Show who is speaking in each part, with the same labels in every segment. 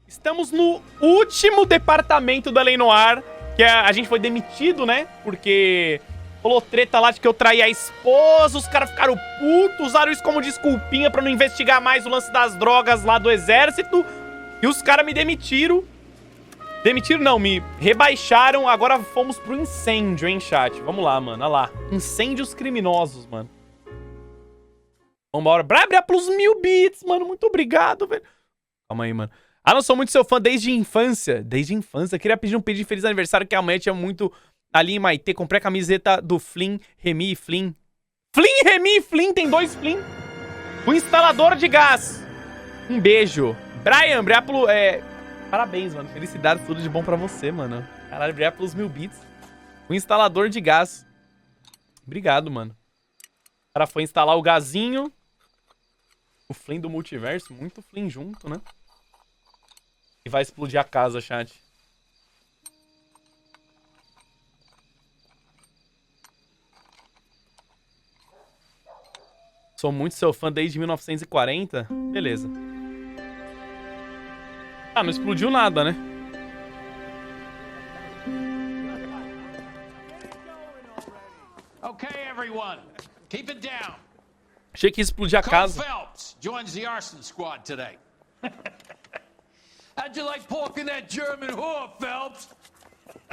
Speaker 1: Estamos no último departamento da L.A. Noire, que a gente foi demitido, né? Porque rolou treta lá de que eu traí a esposa, os caras ficaram putos, usaram isso como desculpinha pra não investigar mais o lance das drogas lá do exército. E os caras me demitiram. Demitiram não, me rebaixaram. Agora fomos pro incêndio, hein, chat? Vamos lá, mano, olha lá. Incêndios criminosos, mano. Vambora. Brabra plus 1000 bits, mano. Muito obrigado, velho. Calma aí, mano. Ah, não sou muito seu fã desde a infância. Desde a infância. Queria pedir um pedido de feliz aniversário, que amanhã tinha muito ali em Maitê. Comprei a camiseta do Flynn, Remy e Flynn. Flynn, Remy e Flynn. Tem 2 Flynn. O instalador de gás. Um beijo. Brian, Briápulo, parabéns, mano. Felicidades, tudo de bom pra você, mano. Caralho, Briápulos 1000 bits. O instalador de gás. Obrigado, mano. O cara foi instalar o gazinho. O Flynn do multiverso. Muito Flynn junto, né? E vai explodir a casa, chat. Sou muito seu fã desde 1940. Beleza. Ah, não explodiu nada, né?
Speaker 2: Okay, everyone. Keep it down.
Speaker 1: Achei que ia explodir a casa.
Speaker 2: Phelps joins the arson squad today. How'd you like pork in that German whore, Phelps?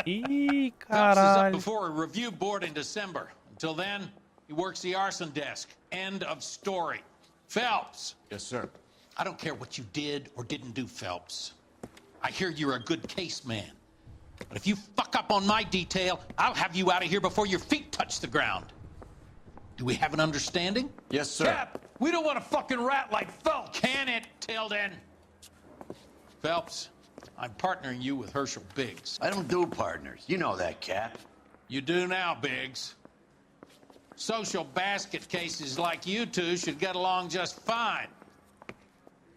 Speaker 1: Ih,
Speaker 2: Phelps is up
Speaker 1: caralho.
Speaker 2: before a review board in December. Until then, he works the arson desk. End of story. Phelps.
Speaker 3: Yes, sir.
Speaker 2: I don't care what you did or didn't do, Phelps. I hear you're a good case man. But if you fuck up on my detail, I'll have you out of here before your feet touch the ground. Do we have an understanding?
Speaker 3: Yes, sir.
Speaker 2: Cap, we don't want a fucking rat like Phelps. Can it, Tilden? Phelps, I'm partnering you with Herschel Biggs.
Speaker 4: I don't do partners. You know that, Cap.
Speaker 2: You do now, Biggs. Social basket cases like you two should get along just fine.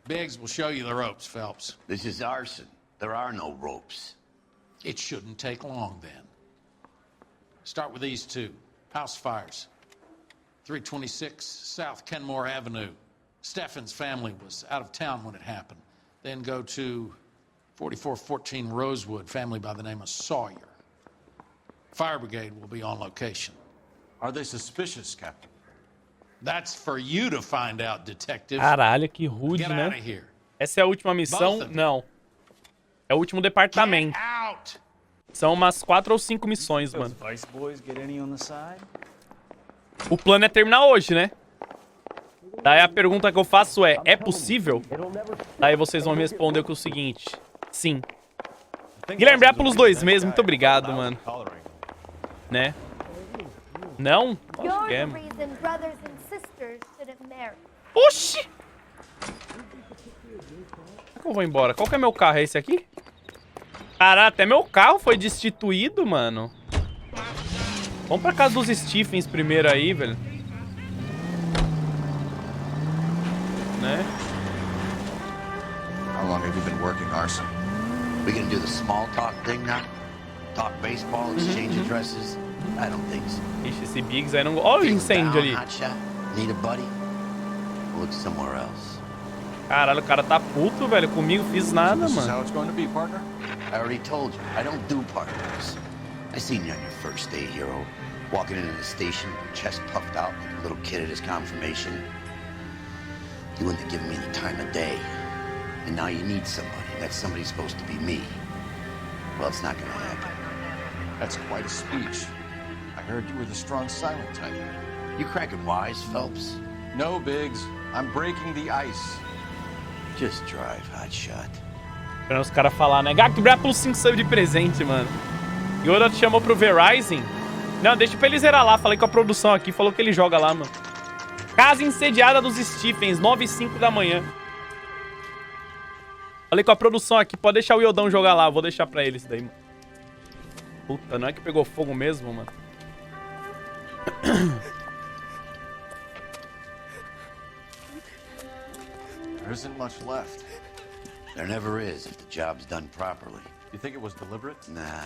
Speaker 2: Biggs will show you the ropes, Phelps.
Speaker 4: This is arson. There are no ropes.
Speaker 2: It shouldn't take long, then. Start with these two. House fires. 326 South Kenmore Avenue. Steffen's family was out of town when it happened. Then go to 4414 Rosewood, family by the name of Sawyer. Fire brigade will be on location.
Speaker 3: Are they suspicious, Captain?
Speaker 2: That's for you to find out, detective.
Speaker 1: Caralho, que rude,
Speaker 2: Get out
Speaker 1: né?
Speaker 2: of here.
Speaker 1: Essa é a última missão? Não. É o último departamento.
Speaker 2: Get out!
Speaker 1: São umas 4 ou 5 missões, mano.
Speaker 3: Vice boys get any on the side?
Speaker 1: O plano é terminar hoje, né? Daí a pergunta que eu faço é possível? Daí vocês vão me responder com o seguinte: sim. Guilherme Briápolos 2 meses, muito obrigado, mano. Né? Não? Acho
Speaker 5: You're
Speaker 1: que é,
Speaker 5: the
Speaker 1: mano.
Speaker 5: reason brothers and sisters shouldn't marry.
Speaker 1: Oxi! Como é que eu vou embora? Qual que é meu carro? É esse aqui? Caralho, até meu carro foi destituído, mano. Vamos pra casa dos Stephens primeiro aí, velho. Né?
Speaker 3: How long have you been working arson?
Speaker 4: We gonna do the small talk thing now? Talk baseball, exchange addresses? I don't think so.
Speaker 1: Ixi, esse Biggs aí não... Olha o
Speaker 4: Feeling
Speaker 1: incêndio
Speaker 4: down,
Speaker 1: ali.
Speaker 4: hotshot? Need a buddy? Look somewhere else.
Speaker 1: Caralho, o cara tá puto, velho. Comigo fiz nada,
Speaker 3: This is
Speaker 1: mano.
Speaker 3: how it's going to be, partner?
Speaker 4: I already told you, I don't do partners. I seen you on your first day, hero. Walking into the station, chest puffed out like a little kid at his confirmation. You wouldn't have given me any time of day. And now you need somebody. That somebody's supposed to be me. Well, it's not gonna happen.
Speaker 3: That's quite a speech. I heard you were the strong silent type.
Speaker 4: You cracking wise, Phelps?
Speaker 3: No, Biggs. I'm breaking the ice.
Speaker 4: Just drive, hotshot.
Speaker 1: Pra os caras falar, né? Gato Briápolos 5 sub de presente, mano. Yoda te chamou pro Verizon? Não, deixa pra ele zerar lá. Falei com a produção aqui, falou que ele joga lá, mano. Casa insediada dos Stephens, 9h05 da manhã. Falei com a produção aqui, pode deixar o Yodão jogar lá. Vou deixar pra ele isso daí, mano. Puta, não é que pegou fogo mesmo, mano?
Speaker 3: There isn't much left.
Speaker 4: There never is if the job's done properly.
Speaker 3: You think it was deliberate?
Speaker 4: Nah,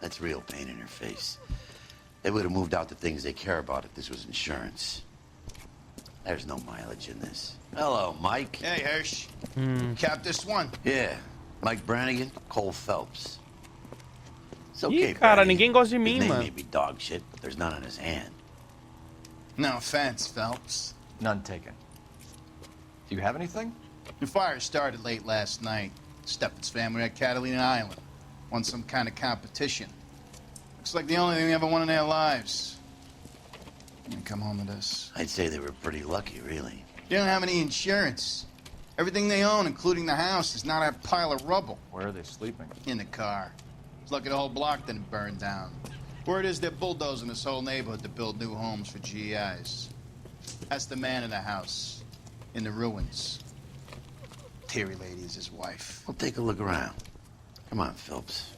Speaker 4: that's real pain in her face. They would have moved out the things they care about if this was insurance. There's no mileage in this. Hello, Mike.
Speaker 6: Hey, Hirsch. Cap this one.
Speaker 4: Yeah, Mike Brannigan, Cole Phelps. It's okay,
Speaker 1: Ih, cara,
Speaker 4: Brannigan.
Speaker 1: ninguém gosta de
Speaker 4: His
Speaker 1: mim,
Speaker 4: name
Speaker 1: mano.
Speaker 4: may be dog shit, but there's none on his hand.
Speaker 3: No offense, Phelps.
Speaker 6: None taken. Do you have anything?
Speaker 3: The fire started late last night. Steffen's family at Catalina Island. Won some kind of competition. Looks like the only thing they ever won in their lives. And come home to this.
Speaker 4: I'd say they were pretty lucky, really.
Speaker 3: They don't have any insurance. Everything they own, including the house, is now that pile of rubble
Speaker 6: Where are they sleeping?
Speaker 3: in the car. It's lucky the whole block didn't burn down. Word is they're bulldozing this whole neighborhood to build new homes for GIs. That's the man in the house, in the ruins. Terry lady is his wife.
Speaker 4: We'll take a look around. Come on, Phelps.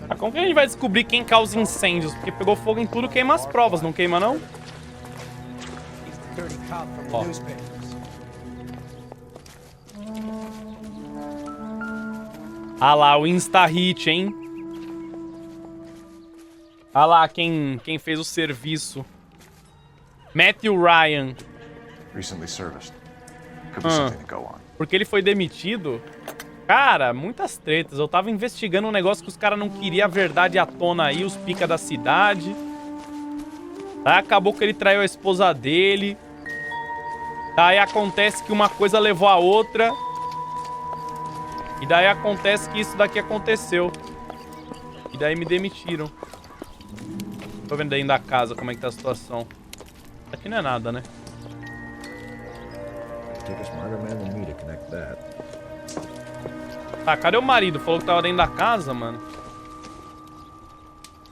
Speaker 1: Ah, como que a gente vai descobrir quem causa incêndios? Porque pegou fogo em tudo, queima as provas, não queima não? Ó. Ah lá, o Insta-Hit, hein? Ah lá, quem fez o serviço. Matthew Ryan.
Speaker 6: Recently serviced. Could be something to go on.
Speaker 1: Porque ele foi demitido? Cara, muitas tretas. Eu tava investigando um negócio que os caras não queriam a verdade à tona aí, os pica da cidade. Aí acabou que ele traiu a esposa dele. Daí acontece que uma coisa levou a outra. E daí acontece que isso daqui aconteceu. E daí me demitiram. Tô vendo dentro da casa como é que tá a situação. Aqui não é nada, né?
Speaker 7: Take a smarter man than me to connect that.
Speaker 1: Tá, cadê o marido? Falou que tava dentro da casa, mano.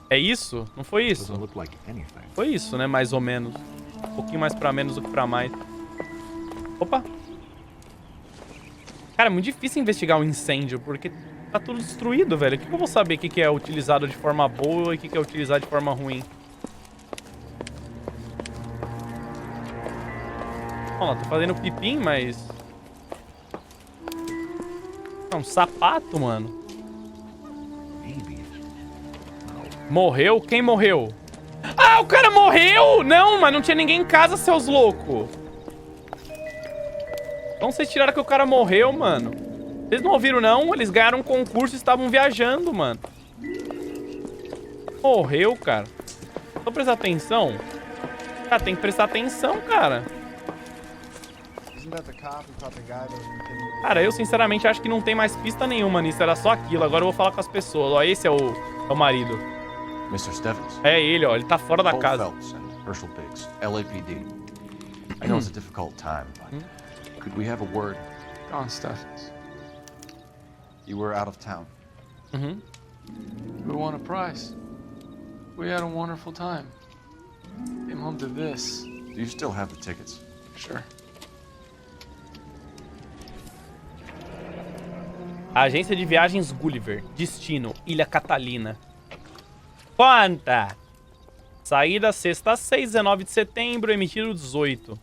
Speaker 1: É isso? Não foi isso?
Speaker 7: Doesn't look like anything.
Speaker 1: Foi isso, né? Mais ou menos. Um pouquinho mais pra menos do que pra mais. Opa! Cara, é muito difícil investigar um incêndio, porque tá tudo destruído, velho. O que eu vou saber o que é utilizado de forma boa e o que é utilizado de forma ruim? Ó, tô fazendo pipim, mas... É um sapato, mano.
Speaker 7: Maybe.
Speaker 1: Morreu? Quem morreu? Ah, o cara morreu! Não, mas não tinha ninguém em casa, seus loucos. Então vocês tiraram que o cara morreu, mano. Vocês não ouviram, não? Eles ganharam um concurso e estavam viajando, mano. Morreu, cara. Só prestar atenção. Cara, tem que prestar atenção, cara. Cara, eu sinceramente acho que não tem mais pista nenhuma nisso. Era só aquilo. Agora eu vou falar com as pessoas. Ó, esse é o marido.
Speaker 6: Mr. Steffens.
Speaker 1: É ele, ó. Ele tá fora da
Speaker 6: Cole
Speaker 1: casa.
Speaker 6: Phelps and Herschel Biggs, LAPD. I know it's a difficult time, but could we have a word?
Speaker 8: Don Steffens.
Speaker 6: You were out of town.
Speaker 1: Uhum.
Speaker 8: We won a prize. We had a wonderful time. Came home to this.
Speaker 6: Do you still have the tickets?
Speaker 8: Sure.
Speaker 1: Agência de Viagens Gulliver. Destino, Ilha Catalina. Quanta? Saída sexta 6, 19 de setembro, emitido 18.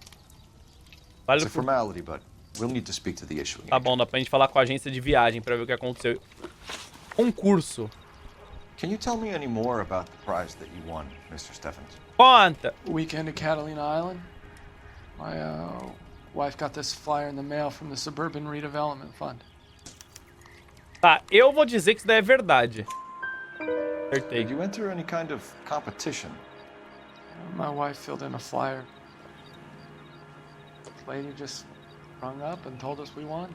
Speaker 1: Vale
Speaker 6: It's a
Speaker 1: por...
Speaker 6: formality, but we'll need to speak to the issuing
Speaker 1: Tá bom, dá pra gente falar com a agência de viagem pra ver o que aconteceu. Concurso.
Speaker 6: Can you tell me any more about the prize that you won, Mr. Steffens?
Speaker 1: Conta.
Speaker 8: Weekend at Catalina Island. My wife got this flyer in the mail from the Suburban Redevelopment Fund.
Speaker 1: Tá, eu vou dizer que isso daí é verdade. Acertei.
Speaker 6: Did you enter any kind of competition?
Speaker 8: My wife filled in a flyer. This lady just rung up and told us we won.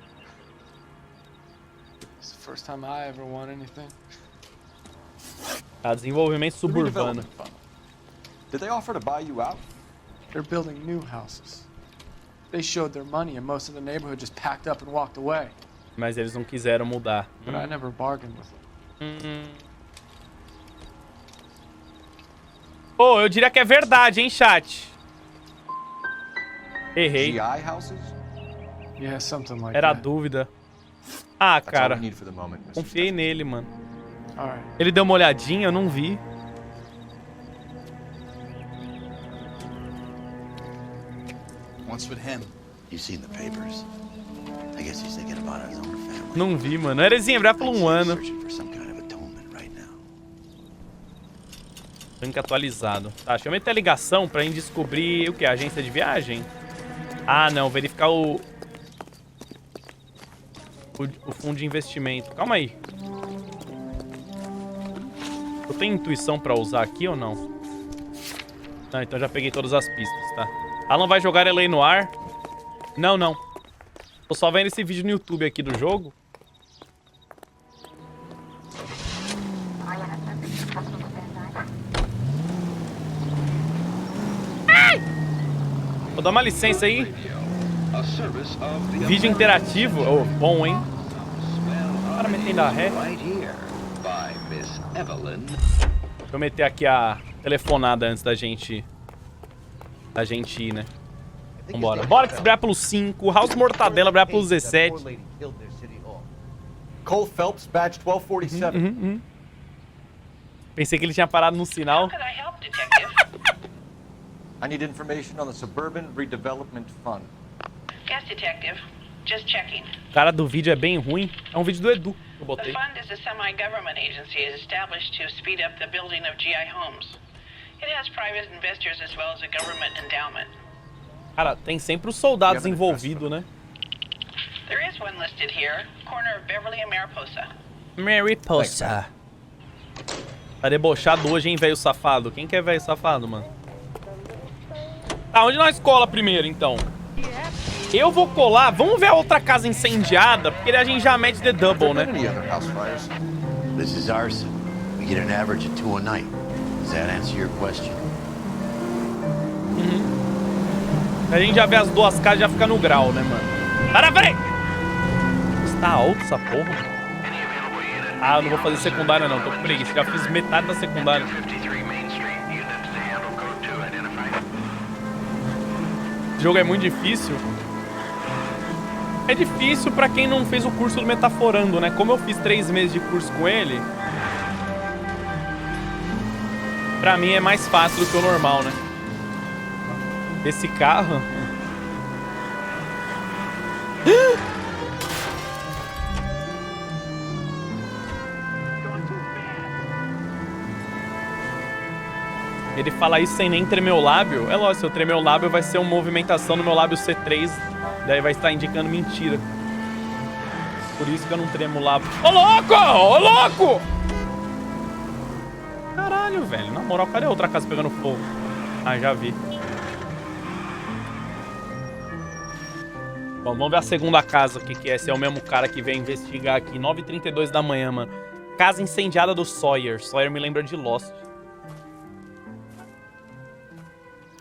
Speaker 8: It's the first time I ever won anything.
Speaker 1: Tá, desenvolvimento
Speaker 6: The
Speaker 1: suburbano.
Speaker 6: redevelopment fund. Did they offer to buy you out?
Speaker 8: They're building new houses. They showed their money and most of the neighborhood just packed up and walked away.
Speaker 1: Mas eles não quiseram mudar.
Speaker 8: But I never bargained with them.
Speaker 1: Pô, eu diria que é verdade, hein, chat? Errei.
Speaker 6: GI houses?
Speaker 8: Yeah, something like
Speaker 1: Era a
Speaker 8: that.
Speaker 1: dúvida. Ah,
Speaker 6: That's all
Speaker 1: cara.
Speaker 6: we need for the moment, Mr.
Speaker 1: Confiei
Speaker 6: Steffens.
Speaker 1: nele, mano.
Speaker 8: All right.
Speaker 1: Ele deu uma olhadinha, eu não vi.
Speaker 3: What's with him?
Speaker 4: You've seen the papers. I guess he's thinking about his own family.
Speaker 1: Não vi, mano. Heresia, vai por um ano.
Speaker 4: Searching for some kind of atonement right now.
Speaker 1: Link atualizado. Tá, deixa eu meter a ligação pra gente descobrir o que? A agência de viagem? Ah, não. Verificar o o fundo de investimento. Calma aí. Eu tenho intuição pra usar aqui ou não? Não, então já peguei todas as pistas, tá? Alan vai jogar L.A. Noire? Não, não. Tô só vendo esse vídeo no YouTube aqui do jogo. Ai! Vou dar uma licença aí. Vídeo interativo. Oh, bom, hein? Para metendo a ré. Deixa eu meter aqui a telefonada antes da gente ir, né? Vambora. Bora que se brilhar pelo 5. House Mortadela brilhar pelo 17.
Speaker 6: Cole Phelps, badge 1247.
Speaker 1: Pensei que ele tinha parado no sinal.
Speaker 6: I need information on the Suburban Redevelopment Fund.
Speaker 9: Yes, detective. Just checking.
Speaker 1: O cara do vídeo é bem ruim. É um vídeo do Edu que eu
Speaker 9: The
Speaker 1: botei.
Speaker 9: fund is a semi-government agency established to speed up the building of GI homes. It has private investors as well as a government endowment.
Speaker 1: Cara, tem sempre os soldados envolvidos, né?
Speaker 9: There is one listed here, corner of Beverly and Mariposa.
Speaker 1: Mariposa. Tá debochado hoje, hein, velho safado? Quem que é velho safado, mano? Tá, onde nós cola primeiro, então? Eu vou colar. Vamos ver a outra casa incendiada, porque a gente já mete the double, né?
Speaker 6: Any other house fires?
Speaker 4: This is arson. We get an average of 2 a night. Does that answer your question?
Speaker 1: A gente já vê as duas casas e já fica no grau, né, mano? Para, peraí! Está alto essa porra? Ah, eu não vou fazer secundária, não. Tô com preguiça. Já fiz metade da secundária. Esse jogo é muito difícil. É difícil pra quem não fez o curso do Metaforando, né? Como eu fiz 3 meses de curso com ele, pra mim é mais fácil do que o normal, né? Esse carro... Ele fala isso sem nem tremer o lábio. É lógico, se eu tremer o lábio vai ser uma movimentação no meu lábio C3. Daí vai estar indicando mentira. Por isso que eu não tremo o lábio. Ô, louco! Ô, louco! Caralho, velho. Na moral, cadê a outra casa pegando fogo? Ah, já vi. Bom, vamos ver a segunda casa, o que que é. Esse é o mesmo cara que veio investigar aqui. 9h32 da manhã, mano. Casa incendiada do Sawyer. Sawyer me lembra de Lost.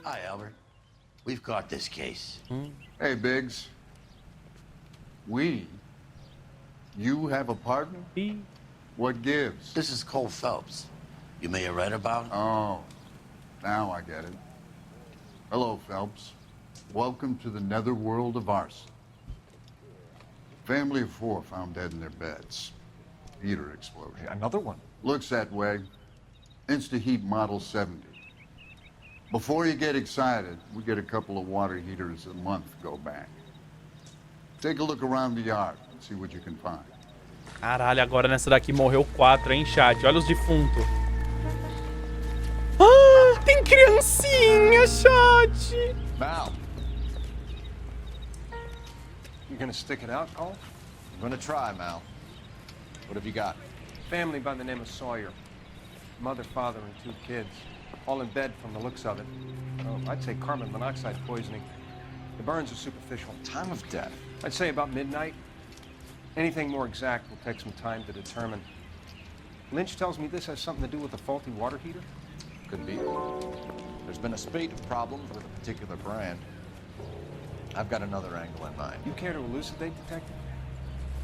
Speaker 4: Hi, Albert. We've caught this case.
Speaker 10: Hey, Biggs. You have a partner? What gives?
Speaker 4: This is Cole Phelps. You may have read about him.
Speaker 10: Oh, now I get it. Hello, Phelps. Welcome to the netherworld of arson. Family of 4 found dead in their beds. Heater explosion.
Speaker 6: Another one.
Speaker 10: Looks that way. Insta-Heat Model 70. Before you get excited, we get a couple of water heaters a month go back. Take a look around the yard and see what you can find.
Speaker 1: Caralho, agora nessa daqui morreu 4, hein, chat? Olha os defuntos. Ah, tem criancinha, chat!
Speaker 6: Mal. You gonna stick it out, Cole? I'm gonna try, Mal. What have you got?
Speaker 8: Family by the name of Sawyer. Mother, father, and 2 kids. All in bed from the looks of it. I'd say carbon monoxide poisoning. The burns are superficial.
Speaker 6: Time of death.
Speaker 8: I'd say about midnight. Anything more exact will take some time to determine. Lynch tells me this has something to do with a faulty water heater.
Speaker 6: Could be. There's been a spate of problems with a particular brand. I've got another angle in mind.
Speaker 8: You care to elucidate, Detective?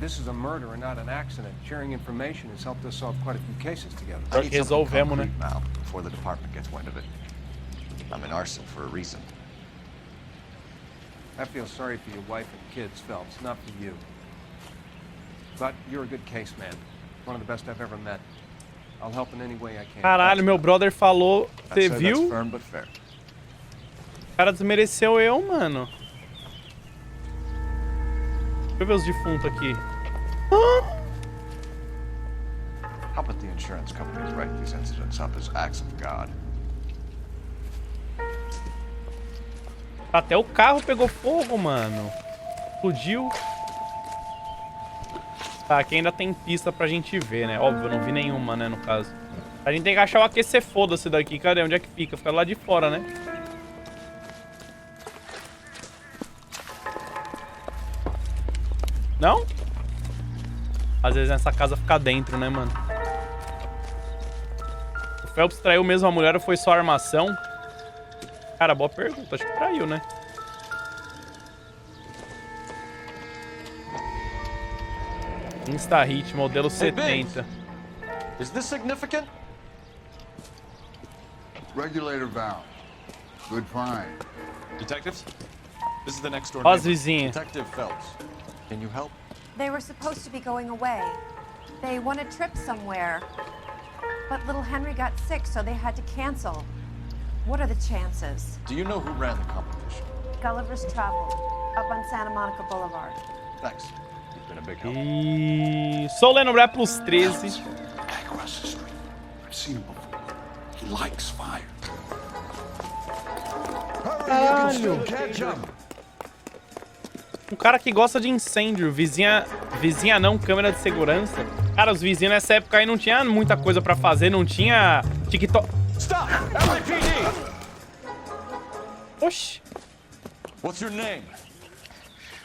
Speaker 8: This is a murder and not an accident. Sharing information has helped us solve quite a few cases together.
Speaker 6: I need something
Speaker 1: Resolvemos, né?
Speaker 6: concrete, Mal, before the department gets wind of it. I'm in arson for a reason.
Speaker 8: I feel sorry for your wife and kids, Phelps, not for you. But you're a good case man. One of the best I've ever met. I'll help in any way I can.
Speaker 1: Caralho, meu brother falou. Você
Speaker 6: I'd say
Speaker 1: viu?
Speaker 6: that's firm but fair.
Speaker 1: O cara desmereceu eu, mano. Deixa eu ver os defuntos aqui.
Speaker 6: How about the insurance companies write these incidents up as acts of God?
Speaker 1: Até o carro pegou fogo, mano. Explodiu. Tá, aqui ainda tem pista pra gente ver, né? Óbvio, eu não vi nenhuma, né, no caso. A gente tem que achar o aquecer foda-se daqui. Cadê? Onde é que fica? Fica lá de fora, né? Não? Às vezes nessa casa fica dentro, né, mano? O Phelps traiu mesmo a mulher ou foi só armação? Cara, boa pergunta. Acho que traiu, né? Insta-hit, modelo 70.
Speaker 6: Is this significant?
Speaker 10: Regulator valve. Good find.
Speaker 6: Detectives, this is the next door
Speaker 1: Ó as
Speaker 6: neighbor.
Speaker 1: vizinhas.
Speaker 6: Detective Phelps, can you help?
Speaker 11: They were supposed to be going away. They won a trip somewhere. But little Henry got sick, so they had to cancel. What are the chances?
Speaker 6: Do you know who ran the competition?
Speaker 11: Gulliver's Travel, up on Santa Monica Boulevard.
Speaker 6: Thanks. You've been a big help.
Speaker 1: E... Sou Leno Bré plus 13.
Speaker 10: Guy across the street. I've seen him before. He likes fire.
Speaker 1: Caralho. Um cara que gosta de incêndio. Vizinha não, câmera de segurança. Cara, os vizinhos nessa época aí não tinha muita coisa pra fazer. Não tinha TikTok.
Speaker 6: Stop! LAPD!
Speaker 1: Oxi.
Speaker 6: What's your name?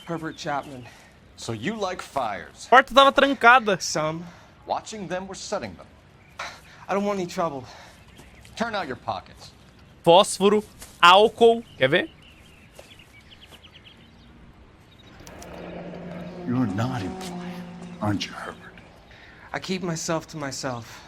Speaker 8: Herbert Chapman.
Speaker 6: So you like fires.
Speaker 1: A porta tava trancada.
Speaker 8: Some.
Speaker 6: Watching them or setting them?
Speaker 8: I don't want any trouble.
Speaker 6: Turn out your pockets.
Speaker 1: Fósforo, álcool. Quer ver?
Speaker 10: You're a naughty boy, aren't you, Herbert?
Speaker 8: I keep myself to myself.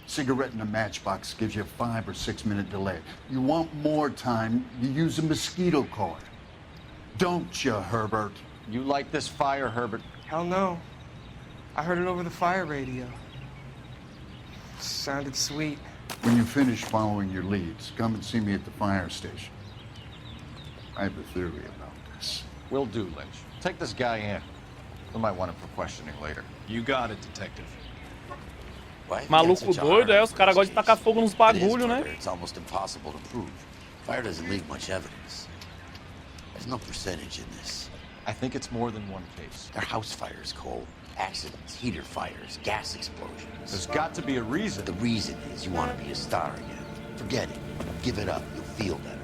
Speaker 10: Cigarette in a matchbox gives you a 5 or 6 minute delay. You want more time, you use a mosquito coil. Don't you, Herbert?
Speaker 6: You like this fire, Herbert?
Speaker 8: Hell no. I heard it over the fire radio. Sounded sweet.
Speaker 10: When you finish following your leads, come and see me at the fire station. I have a theory about this.
Speaker 6: Will do, Lynch. Take this guy in. We might want him for questioning later.
Speaker 2: You got it, Detective.
Speaker 1: Maluco doido, os caras gostam de tacar fogo nos bagulho, né?
Speaker 4: It's almost impossible to prove. Fire doesn't leave much evidence. There's no percentage in this.
Speaker 6: I think it's more than one case.
Speaker 4: They're house fires, Cole. Accidents, heater fires, gas explosions.
Speaker 6: There's got to be a reason.
Speaker 4: The reason is you want to be a star again. Forget it. Give it up. You'll feel better.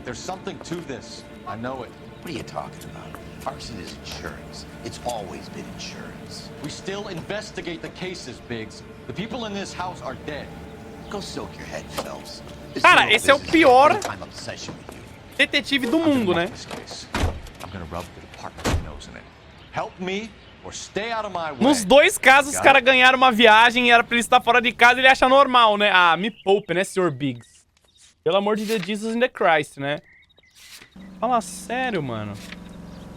Speaker 6: There's something to this. I know it.
Speaker 4: What are you talking about? Arson is insurance. It's always been insurance.
Speaker 6: We still investigate the cases, Biggs. The people in this house are dead.
Speaker 4: Go soak your head, Phelps.
Speaker 1: Cara, esse é o pior detetive do mundo, né?
Speaker 6: I'm gonna rub the department's nose in it. Help me or stay out of my way.
Speaker 1: Nos dois casos, os caras ganharam uma viagem e era pra ele estar fora de casa e ele acha normal, né? Ah, me poupe, né, Sr. Biggs? Pelo amor de Deus, Jesus in the Christ, né? Fala sério, mano.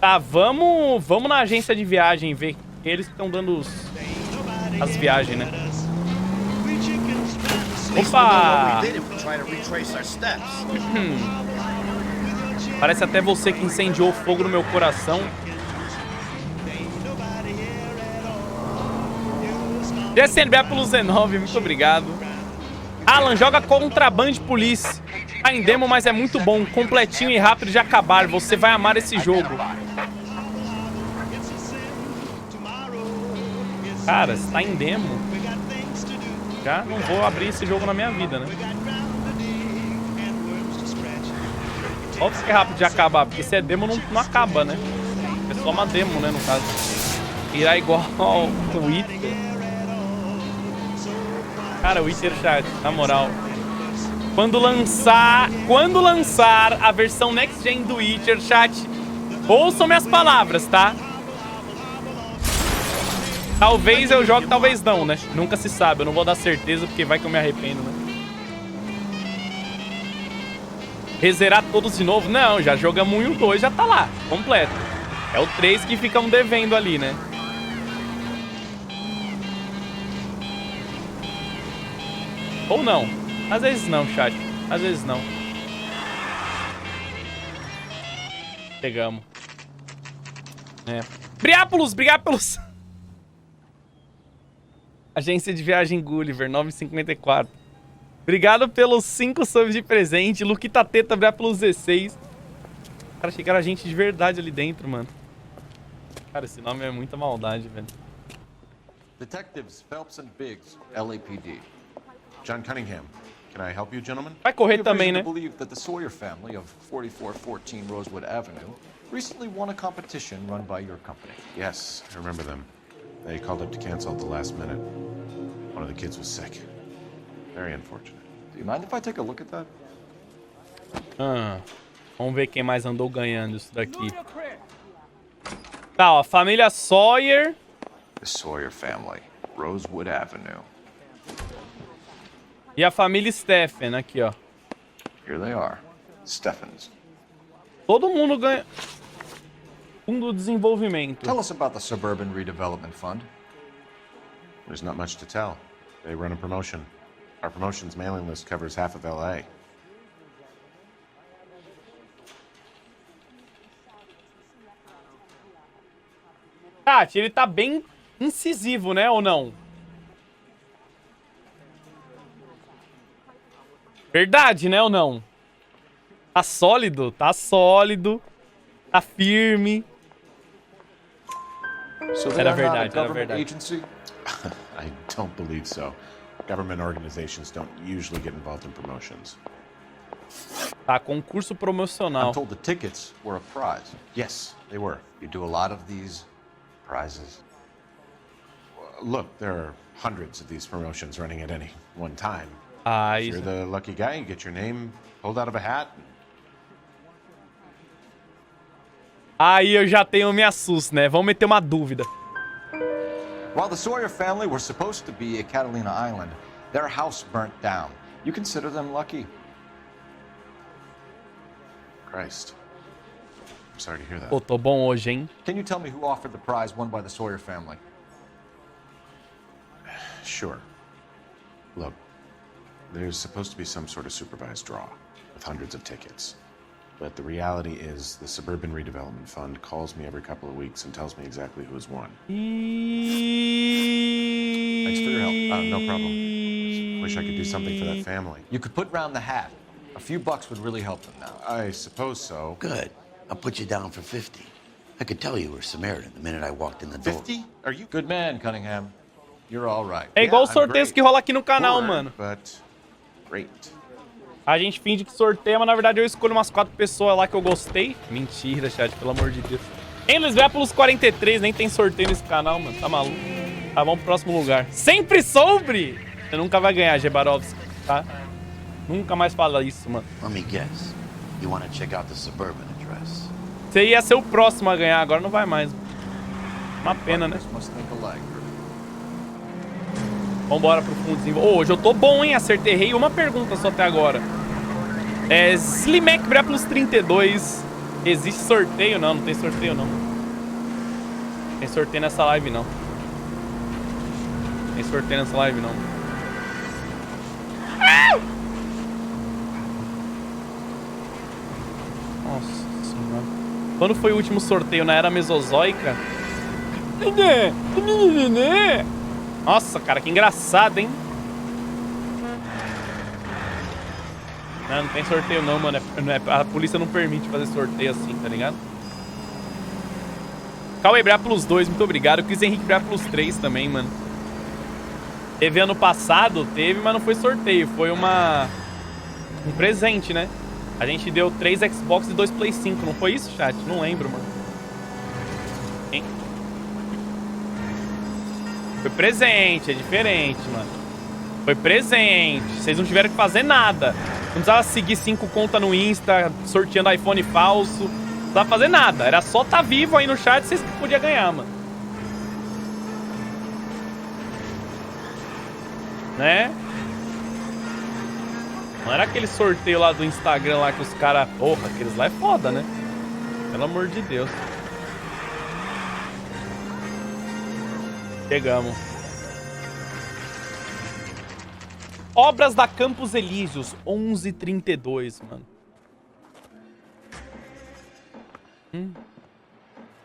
Speaker 1: Tá, vamos na agência de viagem ver. Eles que estão dando as viagens, né? Opa! Parece até você que incendiou fogo no meu coração. GSNB pelos 19, muito obrigado. Alan, joga Contraband Police. Tá em demo, mas é muito bom. Completinho e rápido de acabar. Você vai amar esse jogo. Cara, se tá em demo, já não vou abrir esse jogo na minha vida, né? Óbvio que é rápido de acabar, porque se é demo não acaba, né? É só uma demo, né, no caso. Irá igual o Wither. Cara, o Wither chat, na moral. Quando lançar a versão Next Gen do Witcher, chat, ouçam minhas palavras, tá? Talvez eu jogue, talvez não, né? Nunca se sabe, eu não vou dar certeza, porque vai que eu me arrependo, né? Rezerar todos de novo? Não, já jogamos 1 e o 2, já tá lá, completo. É o 3 que ficam devendo ali, né? Ou não. Às vezes não, chat. Às vezes não. Pegamos. É. Briápolis! Agência de viagem Gulliver, 9,54. Obrigado pelos 5 subs de presente. Luquita Teta, Briápolis 16. Cara, achei que era gente de verdade ali dentro, mano. Cara, esse nome é muita maldade, velho.
Speaker 6: Detectives Phelps and Biggs, LAPD. John Cunningham. Can I help you, gentlemen?
Speaker 1: Vai correr
Speaker 6: We have
Speaker 1: também,
Speaker 6: reason
Speaker 1: né?
Speaker 6: to believe that the Sawyer family of 4414 Rosewood Avenue recently won a competition run by your company.
Speaker 12: Yes, I remember them. They called up to cancel at the last minute. One of the kids was sick. Very unfortunate.
Speaker 6: Do you mind if I take a look at that?
Speaker 1: Vamos ver quem mais andou ganhando isso daqui. Tá, ó, a família Sawyer.
Speaker 6: The Sawyer family, Rosewood Avenue.
Speaker 1: E a família Stephen, aqui, ó.
Speaker 6: Here they are. Stephens.
Speaker 1: Todo mundo ganha. Fundo de desenvolvimento.
Speaker 6: Tell us about the Suburban Redevelopment Fund.
Speaker 12: There's not much to tell. They run a promotion. Our promotion's mailing list covers half of LA.
Speaker 1: Tati, ele tá bem incisivo, né, ou não? Verdade, né, ou não? Tá sólido, tá sólido. Tá firme.
Speaker 6: So they
Speaker 1: Era
Speaker 6: are not a
Speaker 1: verdade, era
Speaker 6: government
Speaker 1: verdade.
Speaker 6: agency?
Speaker 12: I don't believe so. Government organizations don't usually get involved in promotions.
Speaker 1: Tá, concurso promocional.
Speaker 6: I'm told the tickets were a prize.
Speaker 12: Yes, they were.
Speaker 6: You do a lot of these prizes.
Speaker 12: Look, there are hundreds of these promotions running at any one time.
Speaker 1: Ah,
Speaker 12: If
Speaker 1: isso.
Speaker 12: you're the lucky guy, you get your name pulled out of a hat.
Speaker 1: Aí eu já tenho me assusto, né? Vamos meter uma dúvida.
Speaker 6: While the Sawyer family were supposed to be at Catalina Island, their house burnt down. You consider them lucky?
Speaker 12: Christ. I'm sorry to hear that.
Speaker 1: Pô, tô bom hoje, hein?
Speaker 6: Can you tell me who offered the prize won by the Sawyer family?
Speaker 12: Sure. Look, there's supposed to be some sort of supervised draw with hundreds of tickets. But the reality is the Suburban Redevelopment Fund calls me every couple of weeks and tells me exactly who has won. Thanks for your help. No problem. Just wish I could do something for that family.
Speaker 6: You could put round the hat. A few bucks would really help them now.
Speaker 12: I suppose so.
Speaker 4: Good. I'll put you down for 50. I could tell you were Samaritan the minute I walked in the door.
Speaker 12: 50? Are you
Speaker 6: Good man, Cunningham. You're all right.
Speaker 1: É igual os
Speaker 12: I'm
Speaker 1: sorteios
Speaker 12: great.
Speaker 1: que rola aqui no canal,
Speaker 12: poor,
Speaker 1: mano.
Speaker 12: but great.
Speaker 1: A gente finge que sorteia, mas na verdade eu escolho umas 4 pessoas lá que eu gostei. Mentira, chat, pelo amor de Deus. Hein, Luiz, vai pelos 43, nem tem sorteio nesse canal, mano. Tá maluco? Tá, vamos pro próximo lugar. Sempre soube! Você nunca vai ganhar, Gebarovski, tá? Nunca mais fala isso, mano.
Speaker 4: Let me guess. You want to check out the Suburban address?
Speaker 1: Você ia ser o próximo a ganhar, agora não vai mais. Uma pena, né?
Speaker 6: Must think alike.
Speaker 1: Vambora pro fundo desenvolvimento. Hoje eu tô bom, hein? Acertei uma pergunta só até agora. Slimek Breplos 32. Existe sorteio? Não, não tem sorteio, não. Tem sorteio nessa live, não. Tem sorteio nessa live, não. Nossa senhora. Quando foi o último sorteio? Na era mesozoica? Nossa, cara, que engraçado, hein? Não, não tem sorteio não, mano. A polícia não permite fazer sorteio assim, tá ligado? Cauê Bra plus 2, muito obrigado. Cris Henrique Bra plus 3 também, mano. Teve ano passado, teve, mas não foi sorteio. Foi um presente, né? A gente deu 3 Xbox e 2 Play 5. Não foi isso, chat? Não lembro, mano. Hein? Foi presente, é diferente, mano. Foi presente. Vocês não tiveram que fazer nada. Não precisava seguir 5 contas no Insta, sorteando iPhone falso. Não precisava fazer nada. Era só tá vivo aí no chat e vocês podiam ganhar, mano. Né? Não era aquele sorteio lá do Instagram lá que os caras... Porra, aqueles lá é foda, né? Pelo amor de Deus. Chegamos. Obras da Campos Elíseos, 11h32, mano.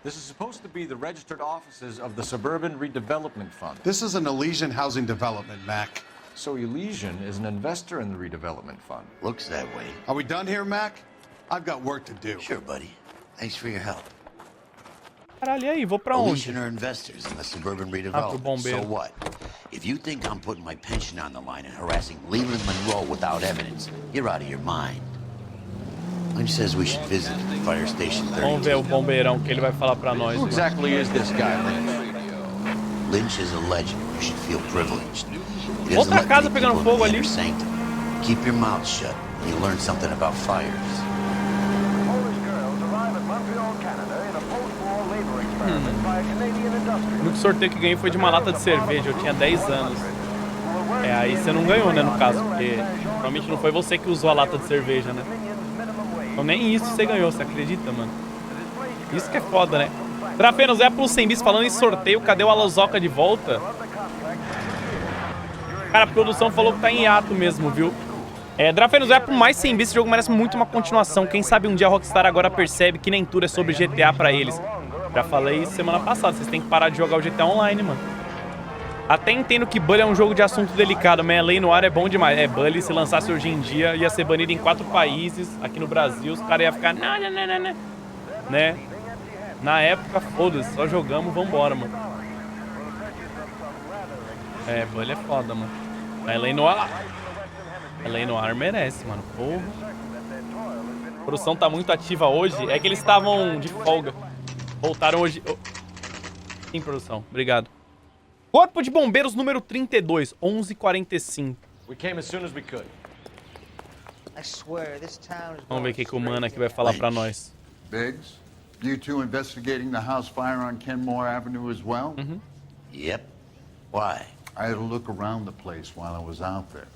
Speaker 6: This is supposed to be the registered offices of the Suburban Redevelopment Fund.
Speaker 13: This is an Elysian housing development, Mac.
Speaker 6: So Elysian is an investor in the redevelopment fund.
Speaker 4: Looks that way.
Speaker 13: Are we done here, Mac? I've got work to do.
Speaker 4: Sure, buddy. Thanks for your help.
Speaker 1: Caralho, e aí? Vou pra onde?
Speaker 4: Elysian are investors in the suburban
Speaker 1: pro
Speaker 4: redevelopment.
Speaker 1: bombeiro.
Speaker 4: So what? If you think I'm putting my pension on the line and harassing Leland Monroe without evidence, you're out of your mind. Lynch says we should visit Fire Station 32.
Speaker 1: Vamos ver o bombeirão que ele vai falar pra nós.
Speaker 6: Who exactly is this guy, Lynch?
Speaker 4: Lynch is a legend. You should feel privileged. He doesn't
Speaker 1: Outra
Speaker 4: let
Speaker 1: casa
Speaker 4: many
Speaker 1: pegando
Speaker 4: people
Speaker 1: fogo
Speaker 4: in the
Speaker 1: ali.
Speaker 4: inner sanctum. Keep your mouth shut and you'll learn something about fires.
Speaker 1: O único sorteio que ganhei foi de uma lata de cerveja. Eu tinha 10 anos. É, aí você não ganhou, né, no caso. Porque provavelmente não foi você que usou a lata de cerveja, né? Então nem isso você ganhou, você acredita, mano? Isso que é foda, né? Drafenos, é pro 100 bis falando em sorteio. Cadê o Alozoca de volta? Cara, a produção falou que tá em hiato mesmo, viu? Drafenos, é pro mais 100 bis. Esse jogo merece muito uma continuação. Quem sabe um dia a Rockstar agora percebe que nem tudo é sobre GTA pra eles. Já falei isso semana passada. Vocês têm que parar de jogar o GTA Online, mano. Até entendo que Bully é um jogo de assunto delicado, mas a lei no ar é bom demais. Bully, se lançasse hoje em dia, ia ser banido em 4 países. Aqui no Brasil, os caras iam ficar... Não, né? Na época, foda-se. Só jogamos, vambora, mano. Bully é foda, mano. A lei no ar... A lei no ar merece, mano. Porra. A produção tá muito ativa hoje. É que eles estavam de folga. Voltaram hoje... Sim, produção. Obrigado. Corpo de Bombeiros número 32, 11:45.
Speaker 6: We came as soon as we could.
Speaker 1: Vamos ver o que o mano aqui vai falar pra nós.
Speaker 10: Biggs, you two investigating the house fire on Kenmore Avenue as well?
Speaker 4: Yep. Why?
Speaker 10: I had a look around the place while I was out there.